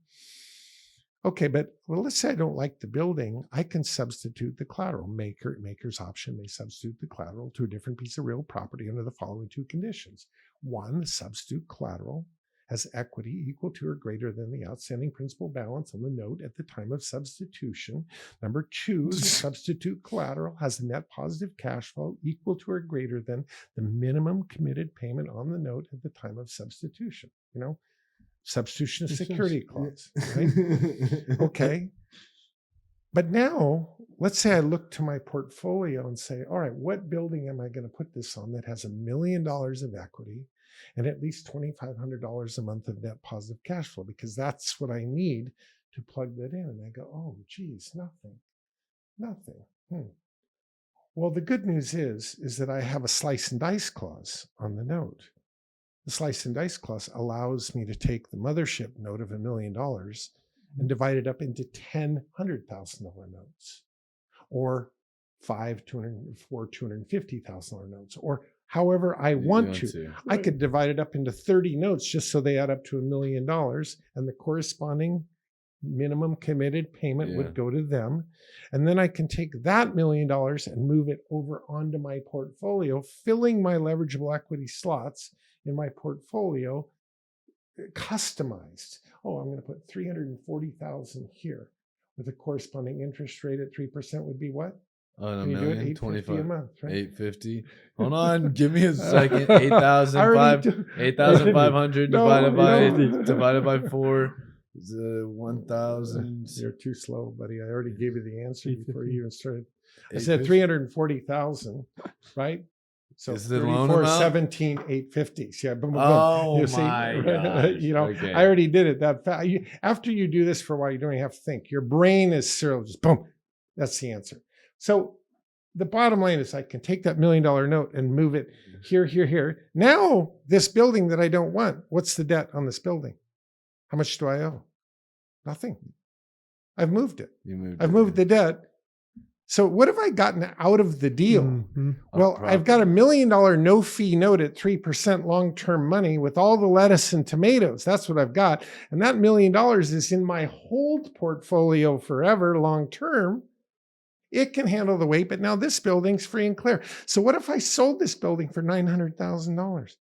Okay, but let's say I don't like the building. I can substitute the collateral. Maker's option may substitute the collateral to a different piece of real property under the following two conditions. One, the substitute collateral has equity equal to or greater than the outstanding principal balance on the note at the time of substitution. Number two, the substitute collateral has a net positive cash flow equal to or greater than the minimum committed payment on the note at the time of substitution. Substitution of security clause, right? Okay. But now, let's say I look to my portfolio and say, all right, what building am I going to put this on that has $1 million of equity and at least $2,500 a month of net positive cash flow? Because that's what I need to plug that in. And I go, oh, geez, nothing. Well, the good news is that I have a slice and dice clause on the note. The slice and dice clause allows me to take the mothership note of $1 million and divide it up into 10 $100,000 notes, or 5 $250,000 notes, or however I want to. I could divide it up into 30 notes just so they add up to $1 million, and the corresponding minimum committed payment would go to them. And then I can take that $1 million and move it over onto my portfolio, filling my leverageable equity slots in my portfolio customized. Oh, I'm going to put 340,000 here with a corresponding interest rate at 3% would be what? On a Can you do it? million, 850 a month, right? 850. Hold on, give me a second. 8,500 divided by 4 is 1,000. You're too slow, buddy. I already gave you the answer before you even started. I 850. said 340,000, right? So Is the loan 34, amount? 17, 850. Yeah, boom, boom, boom. Oh You see, my gosh. you know, Okay. I already did it that fast. After you do this for a while, you don't even have to think. Your brain is serial, just boom. That's the answer. So the bottom line is I can take that $1 million note and move it here, here, here. Now, this building that I don't want, what's the debt on this building? How much do I owe? Nothing. I've moved it. I've moved the debt. So what have I gotten out of the deal? Mm-hmm. Well, I've got $1 million no-fee note at 3% long-term money with all the lettuce and tomatoes. That's what I've got. And that $1 million is in my hold portfolio forever, long-term. It can handle the weight, but now this building's free and clear. So what if I sold this building for $900,000?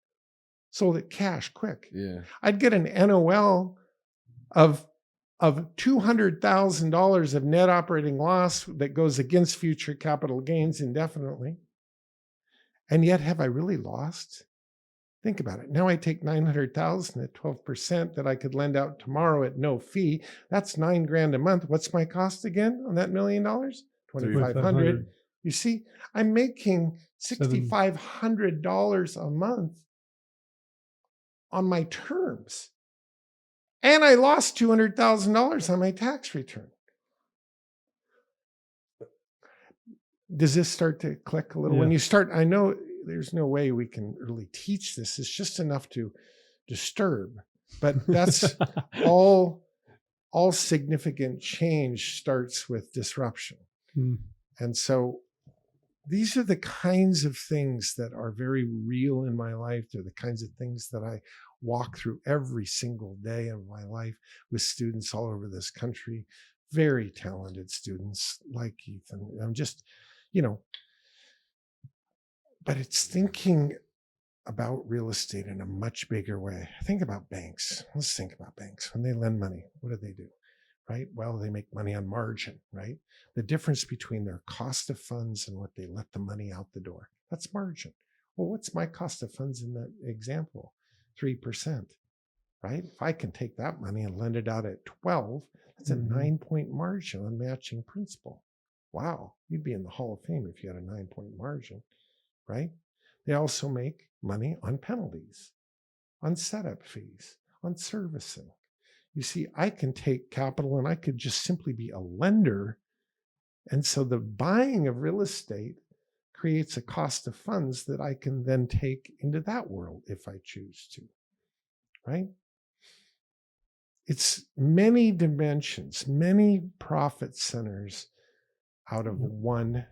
Sold it cash, quick. Yeah. I'd get an NOL of $200,000 of net operating loss that goes against future capital gains indefinitely. And yet, have I really lost? Think about it. Now I take $900,000 at 12% that I could lend out tomorrow at no fee. That's $9,000 a month. What's my cost again on that $1 million? $2,500. You see, I'm making $6,500 a month on my terms. And I lost $200,000 on my tax return. Does this start to click a little? Yeah. When you start, I know there's no way we can really teach this. It's just enough to disturb. But that's all significant change starts with disruption. Mm. And so these are the kinds of things that are very real in my life. They're the kinds of things that I walk through every single day of my life with students all over this country, very talented students like Ethan. I'm just, but it's thinking about real estate in a much bigger way. Think about banks. Let's think about banks. When they lend money, what do? Right? Well, they make money on margin, right? The difference between their cost of funds and what they let the money out the door, that's margin. Well, what's my cost of funds in that example? 3%, right? If I can take that money and lend it out at 12, that's a 9-point margin on matching principal. Wow, you'd be in the Hall of Fame if you had a 9-point margin, right? They also make money on penalties, on setup fees, on servicing. You see, I can take capital and I could just simply be a lender. And so the buying of real estate creates a cost of funds that I can then take into that world if I choose to, right? It's many dimensions, many profit centers out of one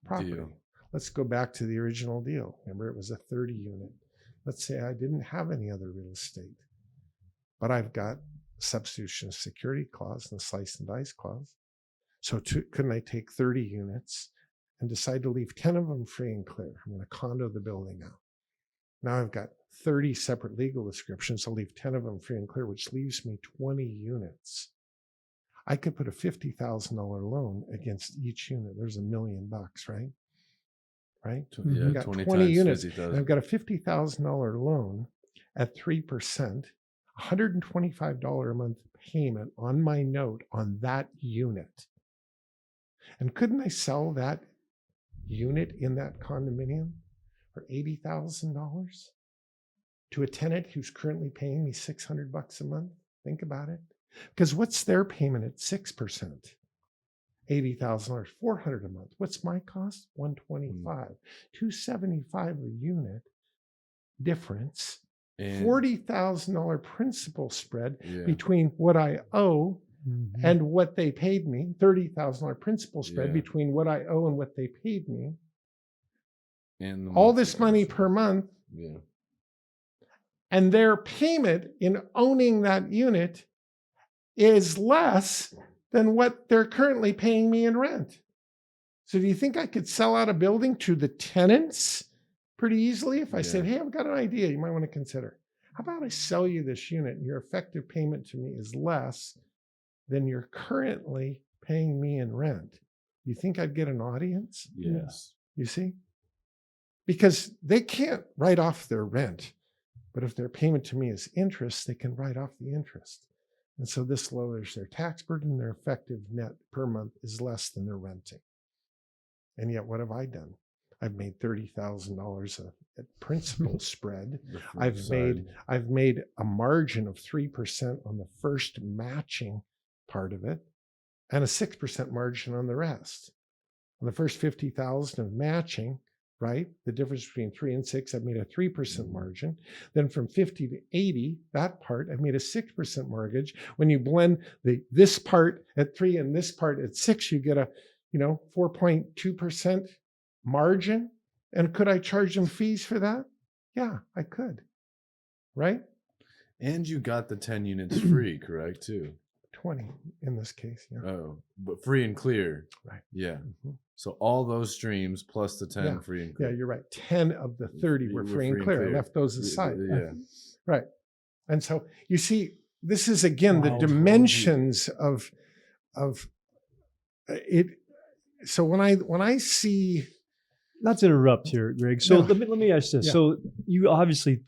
property. Deal. Let's go back to the original deal. Remember, it was a 30 unit. Let's say I didn't have any other real estate, but I've got substitution of security clause and a slice and dice clause. So couldn't I take 30 units and decide to leave 10 of them free and clear? I'm going to condo the building out. Now I've got 30 separate legal descriptions. I'll leave 10 of them free and clear, which leaves me 20 units. I could put a $50,000 loan against each unit. There's $1 million, right? Right? Yeah, I've got 20 20 times units. 50,000. And I've got a $50,000 loan at 3%, $125 a month payment on my note on that unit. And couldn't I sell that unit in that condominium for $80,000 to a tenant who's currently paying me $600 a month? Think about it. Because what's their payment at 6%? $80,000, $400 a month. What's my cost? $125, $275 a unit difference. And $40,000 principal spread between what I owe and what they paid me. $30,000 principal spread between what I owe and what they paid me. and All this money per month. Yeah. And their payment in owning that unit is less than what they're currently paying me in rent. So do you think I could sell out a building to the tenants pretty easily if I Yeah. said, hey, I've got an idea you might want to consider. How about I sell you this unit and your effective payment to me is less than you're currently paying me in rent? You think I'd get an audience? Yes. You see? Because they can't write off their rent, but if their payment to me is interest, they can write off the interest. And so this lowers their tax burden. Their effective net per month is less than they're renting. And yet, what have I done? I've made $30,000 at principal spread. I've made a margin of 3% on the first matching part of it, and a 6% margin on the rest. On the first 50,000 of matching, right? The difference between 3 and 6, I've made a 3% margin. Then from 50 to 80, that part, I've made a 6% mortgage. When you blend this part at 3 and this part at 6, you get a 4.2% margin. And could I charge them fees for that? Yeah, I could. Right? And you got the 10 units free, correct, too? 20 in this case, yeah. Oh, but free and clear. Right. Yeah. Mm-hmm. So all those streams plus the 10 free and clear. Yeah, you're right. 10 of the 30 were free and clear. I left those aside. Yeah. Right. And so you see, this is again the Wow. dimensions of it. So when I see, Not to interrupt here, Greg. So No. let me ask this. Yeah. So you obviously,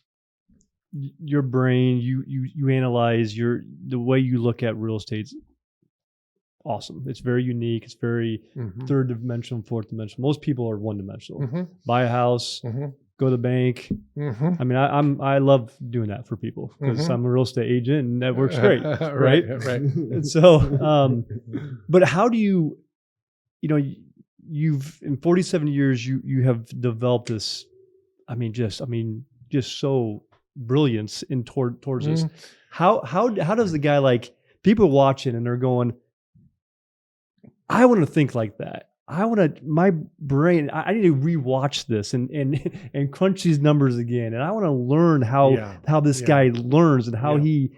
your brain, you analyze the way you look at real estate's awesome. It's very unique. It's very third dimensional, fourth dimensional. Most people are one dimensional. Buy a house, go to the bank. I mean, I love doing that for people because I'm a real estate agent and that works great, right? Right. And so, but how do you you've in 47 years you have developed this. Just so brilliance in towards this. How does the guy, like, people watching and they're going, I want to think like that. My brain, I need to rewatch this and crunch these numbers again. And I want to learn how this guy learns and how he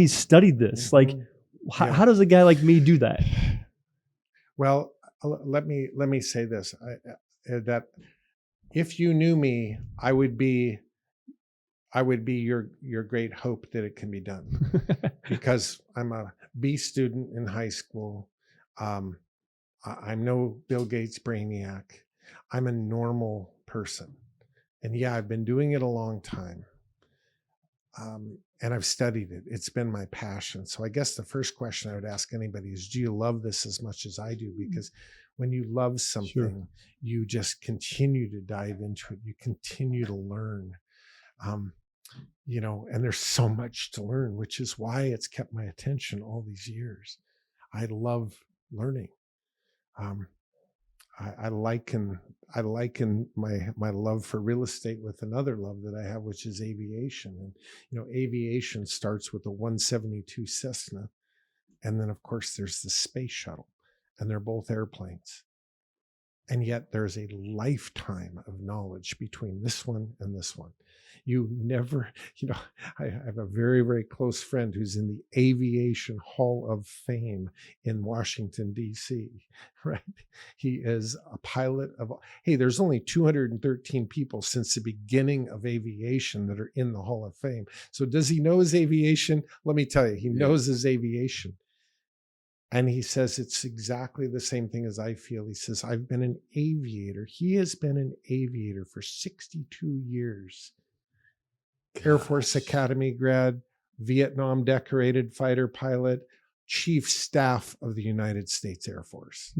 studied this. Like, how does a guy like me do that? Well, let me say this, that if you knew me, I would be your great hope that it can be done, because I'm a B student in high school. I'm no Bill Gates brainiac. I'm a normal person. And yeah, I've been doing it a long time. And I've studied it. It's been my passion. So I guess the first question I would ask anybody is, do you love this as much as I do? Because when you love something, you just continue to dive into it. You continue to learn. And there's so much to learn, which is why it's kept my attention all these years. I love learning. I liken my love for real estate with another love that I have, which is aviation. And aviation starts with a 172 Cessna, and then of course there's the space shuttle, and they're both airplanes. And yet there's a lifetime of knowledge between this one and this one. You never, I have a very, very close friend who's in the Aviation Hall of Fame in Washington, D.C., right? He is a pilot hey, there's only 213 people since the beginning of aviation that are in the Hall of Fame. So does he know his aviation? Let me tell you, he knows his aviation. And he says it's exactly the same thing as I feel. He says, I've been an aviator. He has been an aviator for 62 years. Air Force Academy grad, Vietnam decorated fighter pilot, chief staff of the United States Air Force.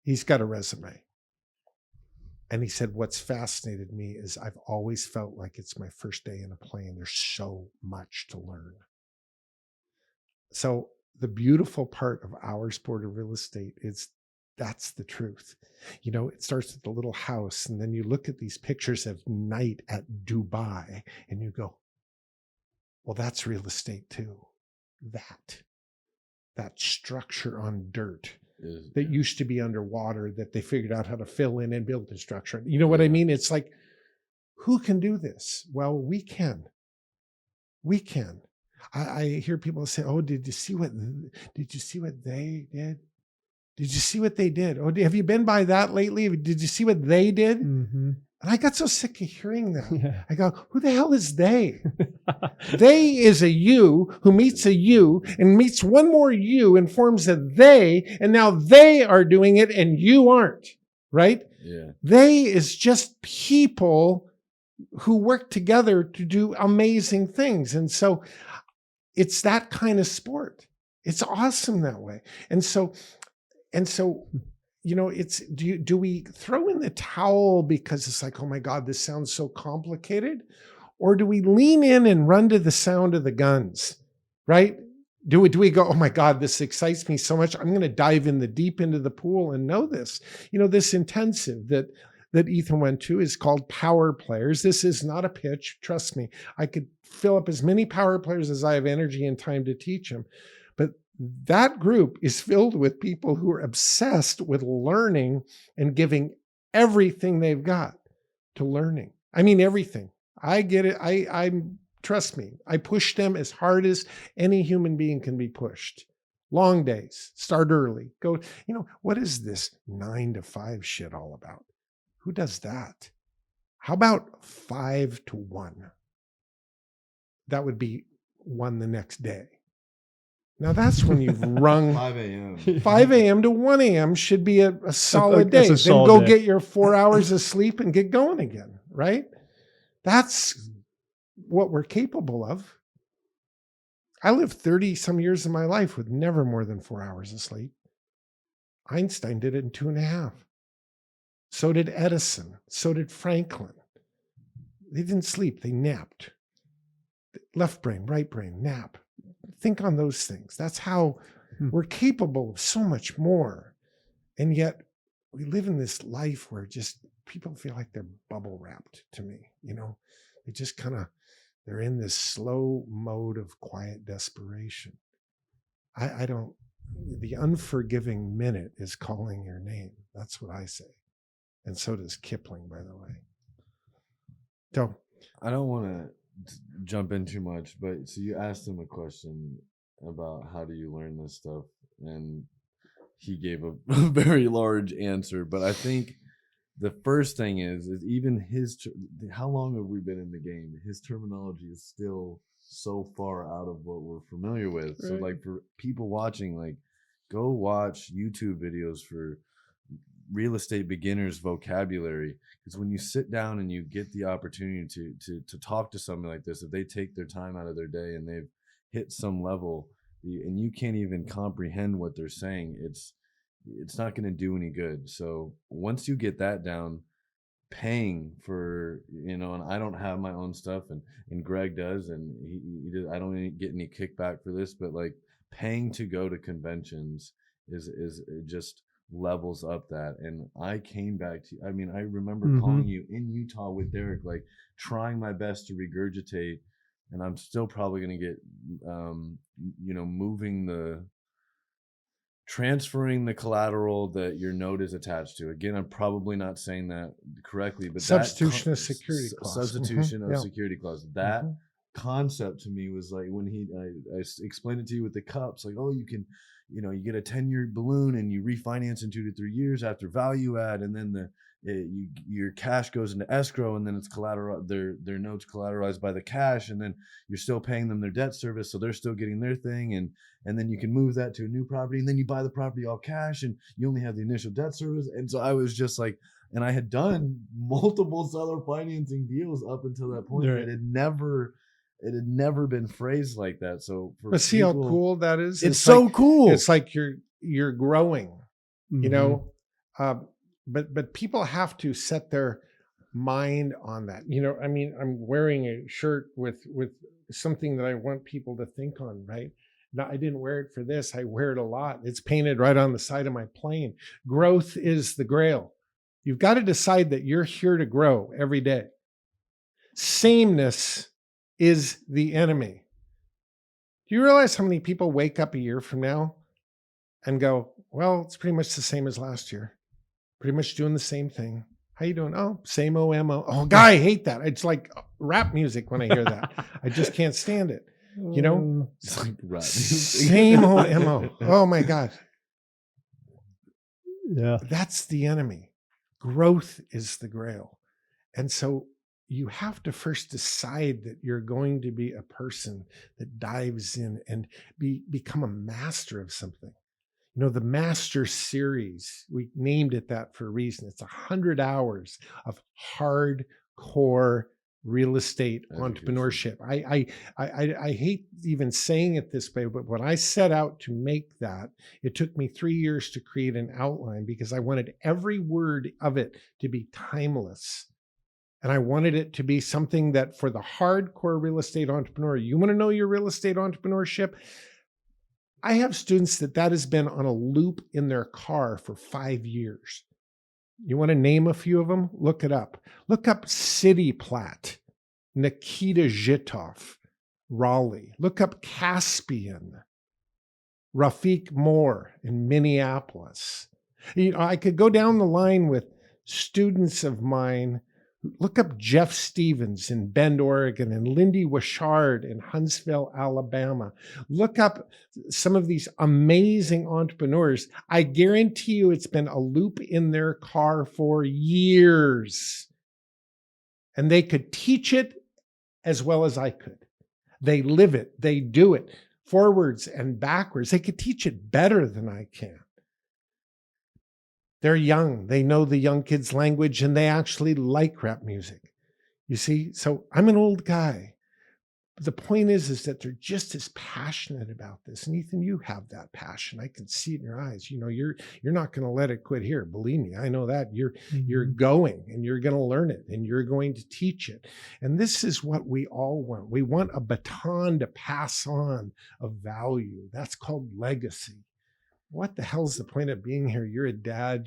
He's got a resume. And he said, what's fascinated me is I've always felt like it's my first day in a plane. There's so much to learn. So the beautiful part of our sport of real estate is that's the truth. It starts with the little house, and then you look at these pictures of night at Dubai and you go, well, that's real estate too. That structure on dirt that used to be underwater that they figured out how to fill in and build the structure. You know what I mean? It's like, who can do this? Well, we can. I hear people say, "Oh, did you see what they did? Did you see what they did? Oh, have you been by that lately? Did you see what they did?" And I got so sick of hearing that. Yeah. I go, who the hell is they? They is a you who meets a you and meets one more you and forms a they. And now they are doing it and you aren't, right? Yeah. They is just people who work together to do amazing things. And so it's that kind of sport. It's awesome that way. And so, it's, do we throw in the towel because it's like, oh my God, this sounds so complicated? Or do we lean in and run to the sound of the guns, right? Do we go, oh my God, this excites me so much. I'm going to dive in the deep into the pool and know this. This intensive that Ethan went to is called Power Players. This is not a pitch. Trust me. I could fill up as many power players as I have energy and time to teach them. But that group is filled with people who are obsessed with learning and giving everything they've got to learning. I mean, everything. I get it. Trust me, I push them as hard as any human being can be pushed. Long days, start early, go, what is this 9 to 5 shit all about? Who does that? How about 5 to 1? That would be 1 the next day. Now that's when you've rung 5 a.m. 5 a.m. to 1 a.m. should be a solid That's day. a solid Then go day. get your 4 hours of sleep and get going again, right? That's what we're capable of. I lived 30 some years of my life with never more than 4 hours of sleep. Einstein did it in 2.5. So did Edison. So did Franklin. They didn't sleep. They napped. Left brain, right brain, nap. Think on those things. That's how we're capable of so much more. And yet we live in this life where just people feel like they're bubble wrapped to me. They just they're in this slow mode of quiet desperation. I don't, the unforgiving minute is calling your name. That's what I say. And so does Kipling, by the way. So I don't want to jump in too much, but so you asked him a question about how do you learn this stuff, and he gave a very large answer. But I think the first thing is even how long have we been in the game? His terminology is still so far out of what we're familiar with. Right. So like for people watching, like go watch YouTube videos for real estate beginners vocabulary, because when you sit down and you get the opportunity to talk to somebody like this, if they take their time out of their day and they've hit some level and you can't even comprehend what they're saying, it's not going to do any good. So once you get that down, paying for, and I don't have my own stuff and Greg does, and he I don't get any kickback for this, but like paying to go to conventions is just levels up that. And I came back to, I remember calling you in Utah with Derek, like trying my best to regurgitate, and I'm still probably going to get transferring the collateral that your note is attached to. Again, I'm probably not saying that correctly, but substitution of security clause. Substitution of security clause. That concept to me was like when I explained it to you with the cups, like, oh, you can, you get a 10-year balloon and you refinance in 2 to 3 years after value add, and then your cash goes into escrow, and then it's collateral. Their notes collateralized by the cash, and then you're still paying them their debt service, so they're still getting their thing, and then you can move that to a new property, and then you buy the property all cash, and you only have the initial debt service. And so I was just like, and I had done multiple seller financing deals up until that point. Right. It had never been phrased like that. So but see how cool that is? It's so cool. It's like you're growing, but people have to set their mind on that. I'm wearing a shirt with something that I want people to think on, right? Now, I didn't wear it for this. I wear it a lot. It's painted right on the side of my plane. Growth is the grail. You've got to decide that you're here to grow every day. Sameness is the enemy. Do you realize how many people wake up a year from now and go, well, it's pretty much the same as last year. Pretty much doing the same thing. How you doing? Oh, same OMO. Oh, God, I hate that. It's like rap music when I hear that. I just can't stand it. It's like rap music. Same OMO. Oh, my God. Yeah. That's the enemy. Growth is the grail. And so you have to first decide that you're going to be a person that dives in and become a master of something. The Master Series, we named it that for a reason. It's 100 hours of hardcore real estate entrepreneurship. I hate even saying it this way, but when I set out to make that, it took me 3 years to create an outline because I wanted every word of it to be timeless. And I wanted it to be something that for the hardcore real estate entrepreneur, you want to know your real estate entrepreneurship? I have students that has been on a loop in their car for 5 years. You want to name a few of them? Look it up. Look up City Plat, Nikita Zhitov, Raleigh. Look up Caspian, Rafiq Moore in Minneapolis. I could go down the line with students of mine. Look up Jeff Stevens in Bend, Oregon, and Lindy Wishard in Huntsville, Alabama. Look up some of these amazing entrepreneurs. I guarantee you it's been a loop in their car for years. And they could teach it as well as I could. They live it. They do it forwards and backwards. They could teach it better than I can. They're young. They know the young kids' language and they actually like rap music. You see, so I'm an old guy. But the point is that they're just as passionate about this. And Ethan, you have that passion. I can see it in your eyes. You're not going to let it quit here. Believe me, I know that. You're going and you're going to learn it and you're going to teach it. And this is what we all want. We want a baton to pass on of value. That's called legacy. What the hell's the point of being here? You're a dad.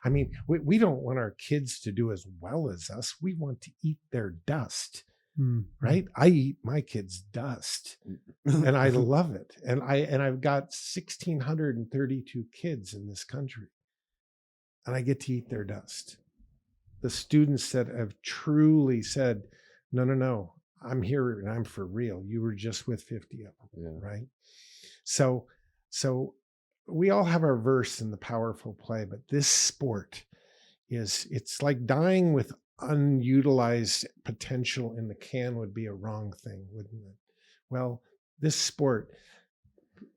I mean, we don't want our kids to do as well as us. We want to eat their dust, right? I eat my kids' dust and I love it. And I've got 1,632 kids in this country and I get to eat their dust. The students that have truly said, no, I'm here and I'm for real. You were just with 50 of them, right? So we all have our verse in the powerful play, but this sport it's like dying with unutilized potential in the can would be a wrong thing, wouldn't it? Well, this sport,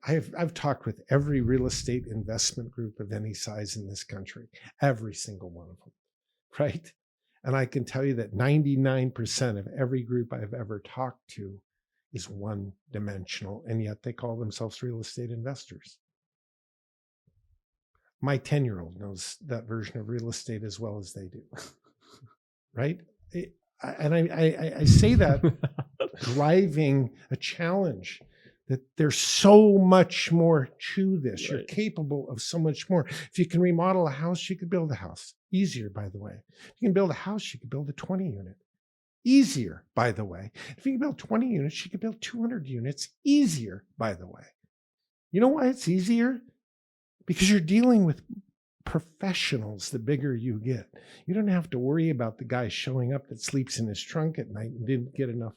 I've talked with every real estate investment group of any size in this country, every single one of them, right? And I can tell you that 99% of every group I've ever talked to is one-dimensional, and yet they call themselves real estate investors. My 10-year-old knows that version of real estate as well as they do, right? I say that driving a challenge, that there's so much more to this. Right. You're capable of so much more. If you can remodel a house, you could build a house. Easier, by the way. If you can build a house, you could build a 20 unit. Easier, by the way. If you can build 20 units, you could build 200 units. Easier, by the way. You know why it's easier? Because you're dealing with professionals the bigger you get. You don't have to worry about the guy showing up that sleeps in his trunk at night and didn't get enough,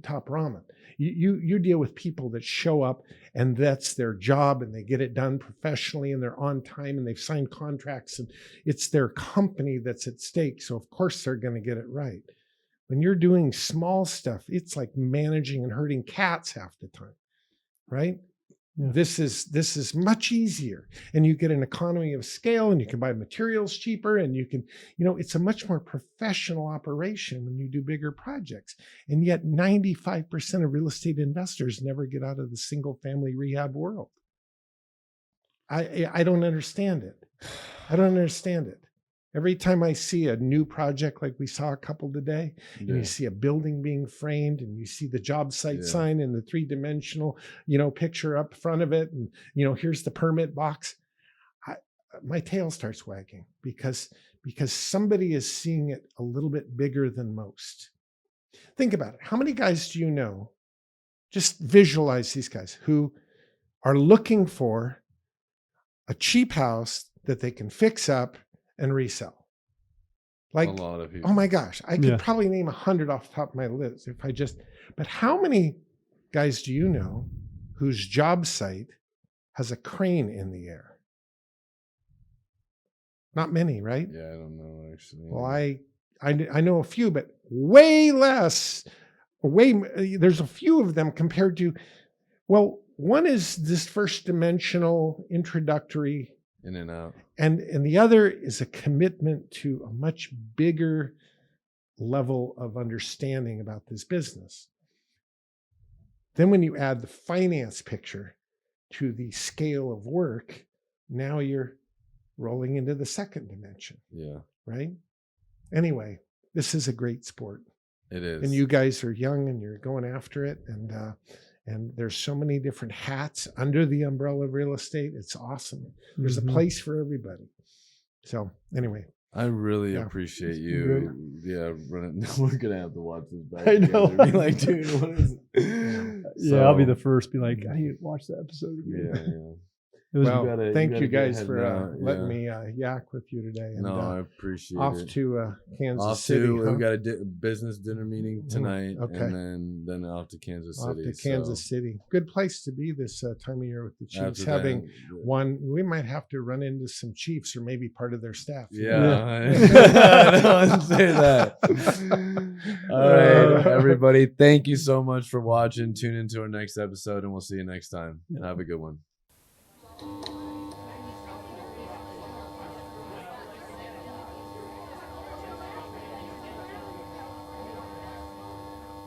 top ramen. You deal with people that show up and that's their job and they get it done professionally and they're on time and they've signed contracts and it's their company that's at stake. So of course they're going to get it right. When you're doing small stuff, it's like managing and herding cats half the time, right? Yeah. This is much easier and you get an economy of scale and you can buy materials cheaper and you can, it's a much more professional operation when you do bigger projects. And yet 95% of real estate investors never get out of the single family rehab world. I don't understand it. I don't understand it. Every time I see a new project like we saw a couple today, and you see a building being framed and you see the job site sign and the 3-dimensional, picture up front of it. And, here's the permit box. My tail starts wagging because somebody is seeing it a little bit bigger than most. Think about it. How many guys do you know? Just visualize these guys who are looking for a cheap house that they can fix up and resell. Like a lot of people. Oh my gosh, I could probably name 100 off the top of my list but how many guys do you know whose job site has a crane in the air? Not many, right? Yeah, I don't know actually. Well, I know a few, but way less. There's a few of them compared to. Well, one is this first dimensional introductory, in and out. and the other is a commitment to a much bigger level of understanding about this business. Then when you add the finance picture to the scale of work, now you're rolling into the second dimension. Yeah, Right? Anyway, this is a great sport. it is. And you guys are young and you're going after it. And there's so many different hats under the umbrella of real estate. It's awesome. There's a place for everybody. So anyway. I really Yeah. appreciate you. Yeah, running. We're gonna have to watch this back. I know. together. Be like, dude, what is it? Yeah, I'll be the first. Be like, I need to watch that episode again. Yeah. It was Well, thank you gotta get guys ahead for now, letting me yak with you today. And No, I appreciate off it. to Kansas Off City. to huh? we got a business dinner meeting tonight, okay. and then off to Kansas Off City. to Kansas City. Good place to be this time of year with the Chiefs. Having one, we might have to run into some Chiefs or maybe part of their staff. Yeah, I don't say that. All right, everybody. Thank you so much for watching. Tune into our next episode, and we'll see you next time. Have a good one.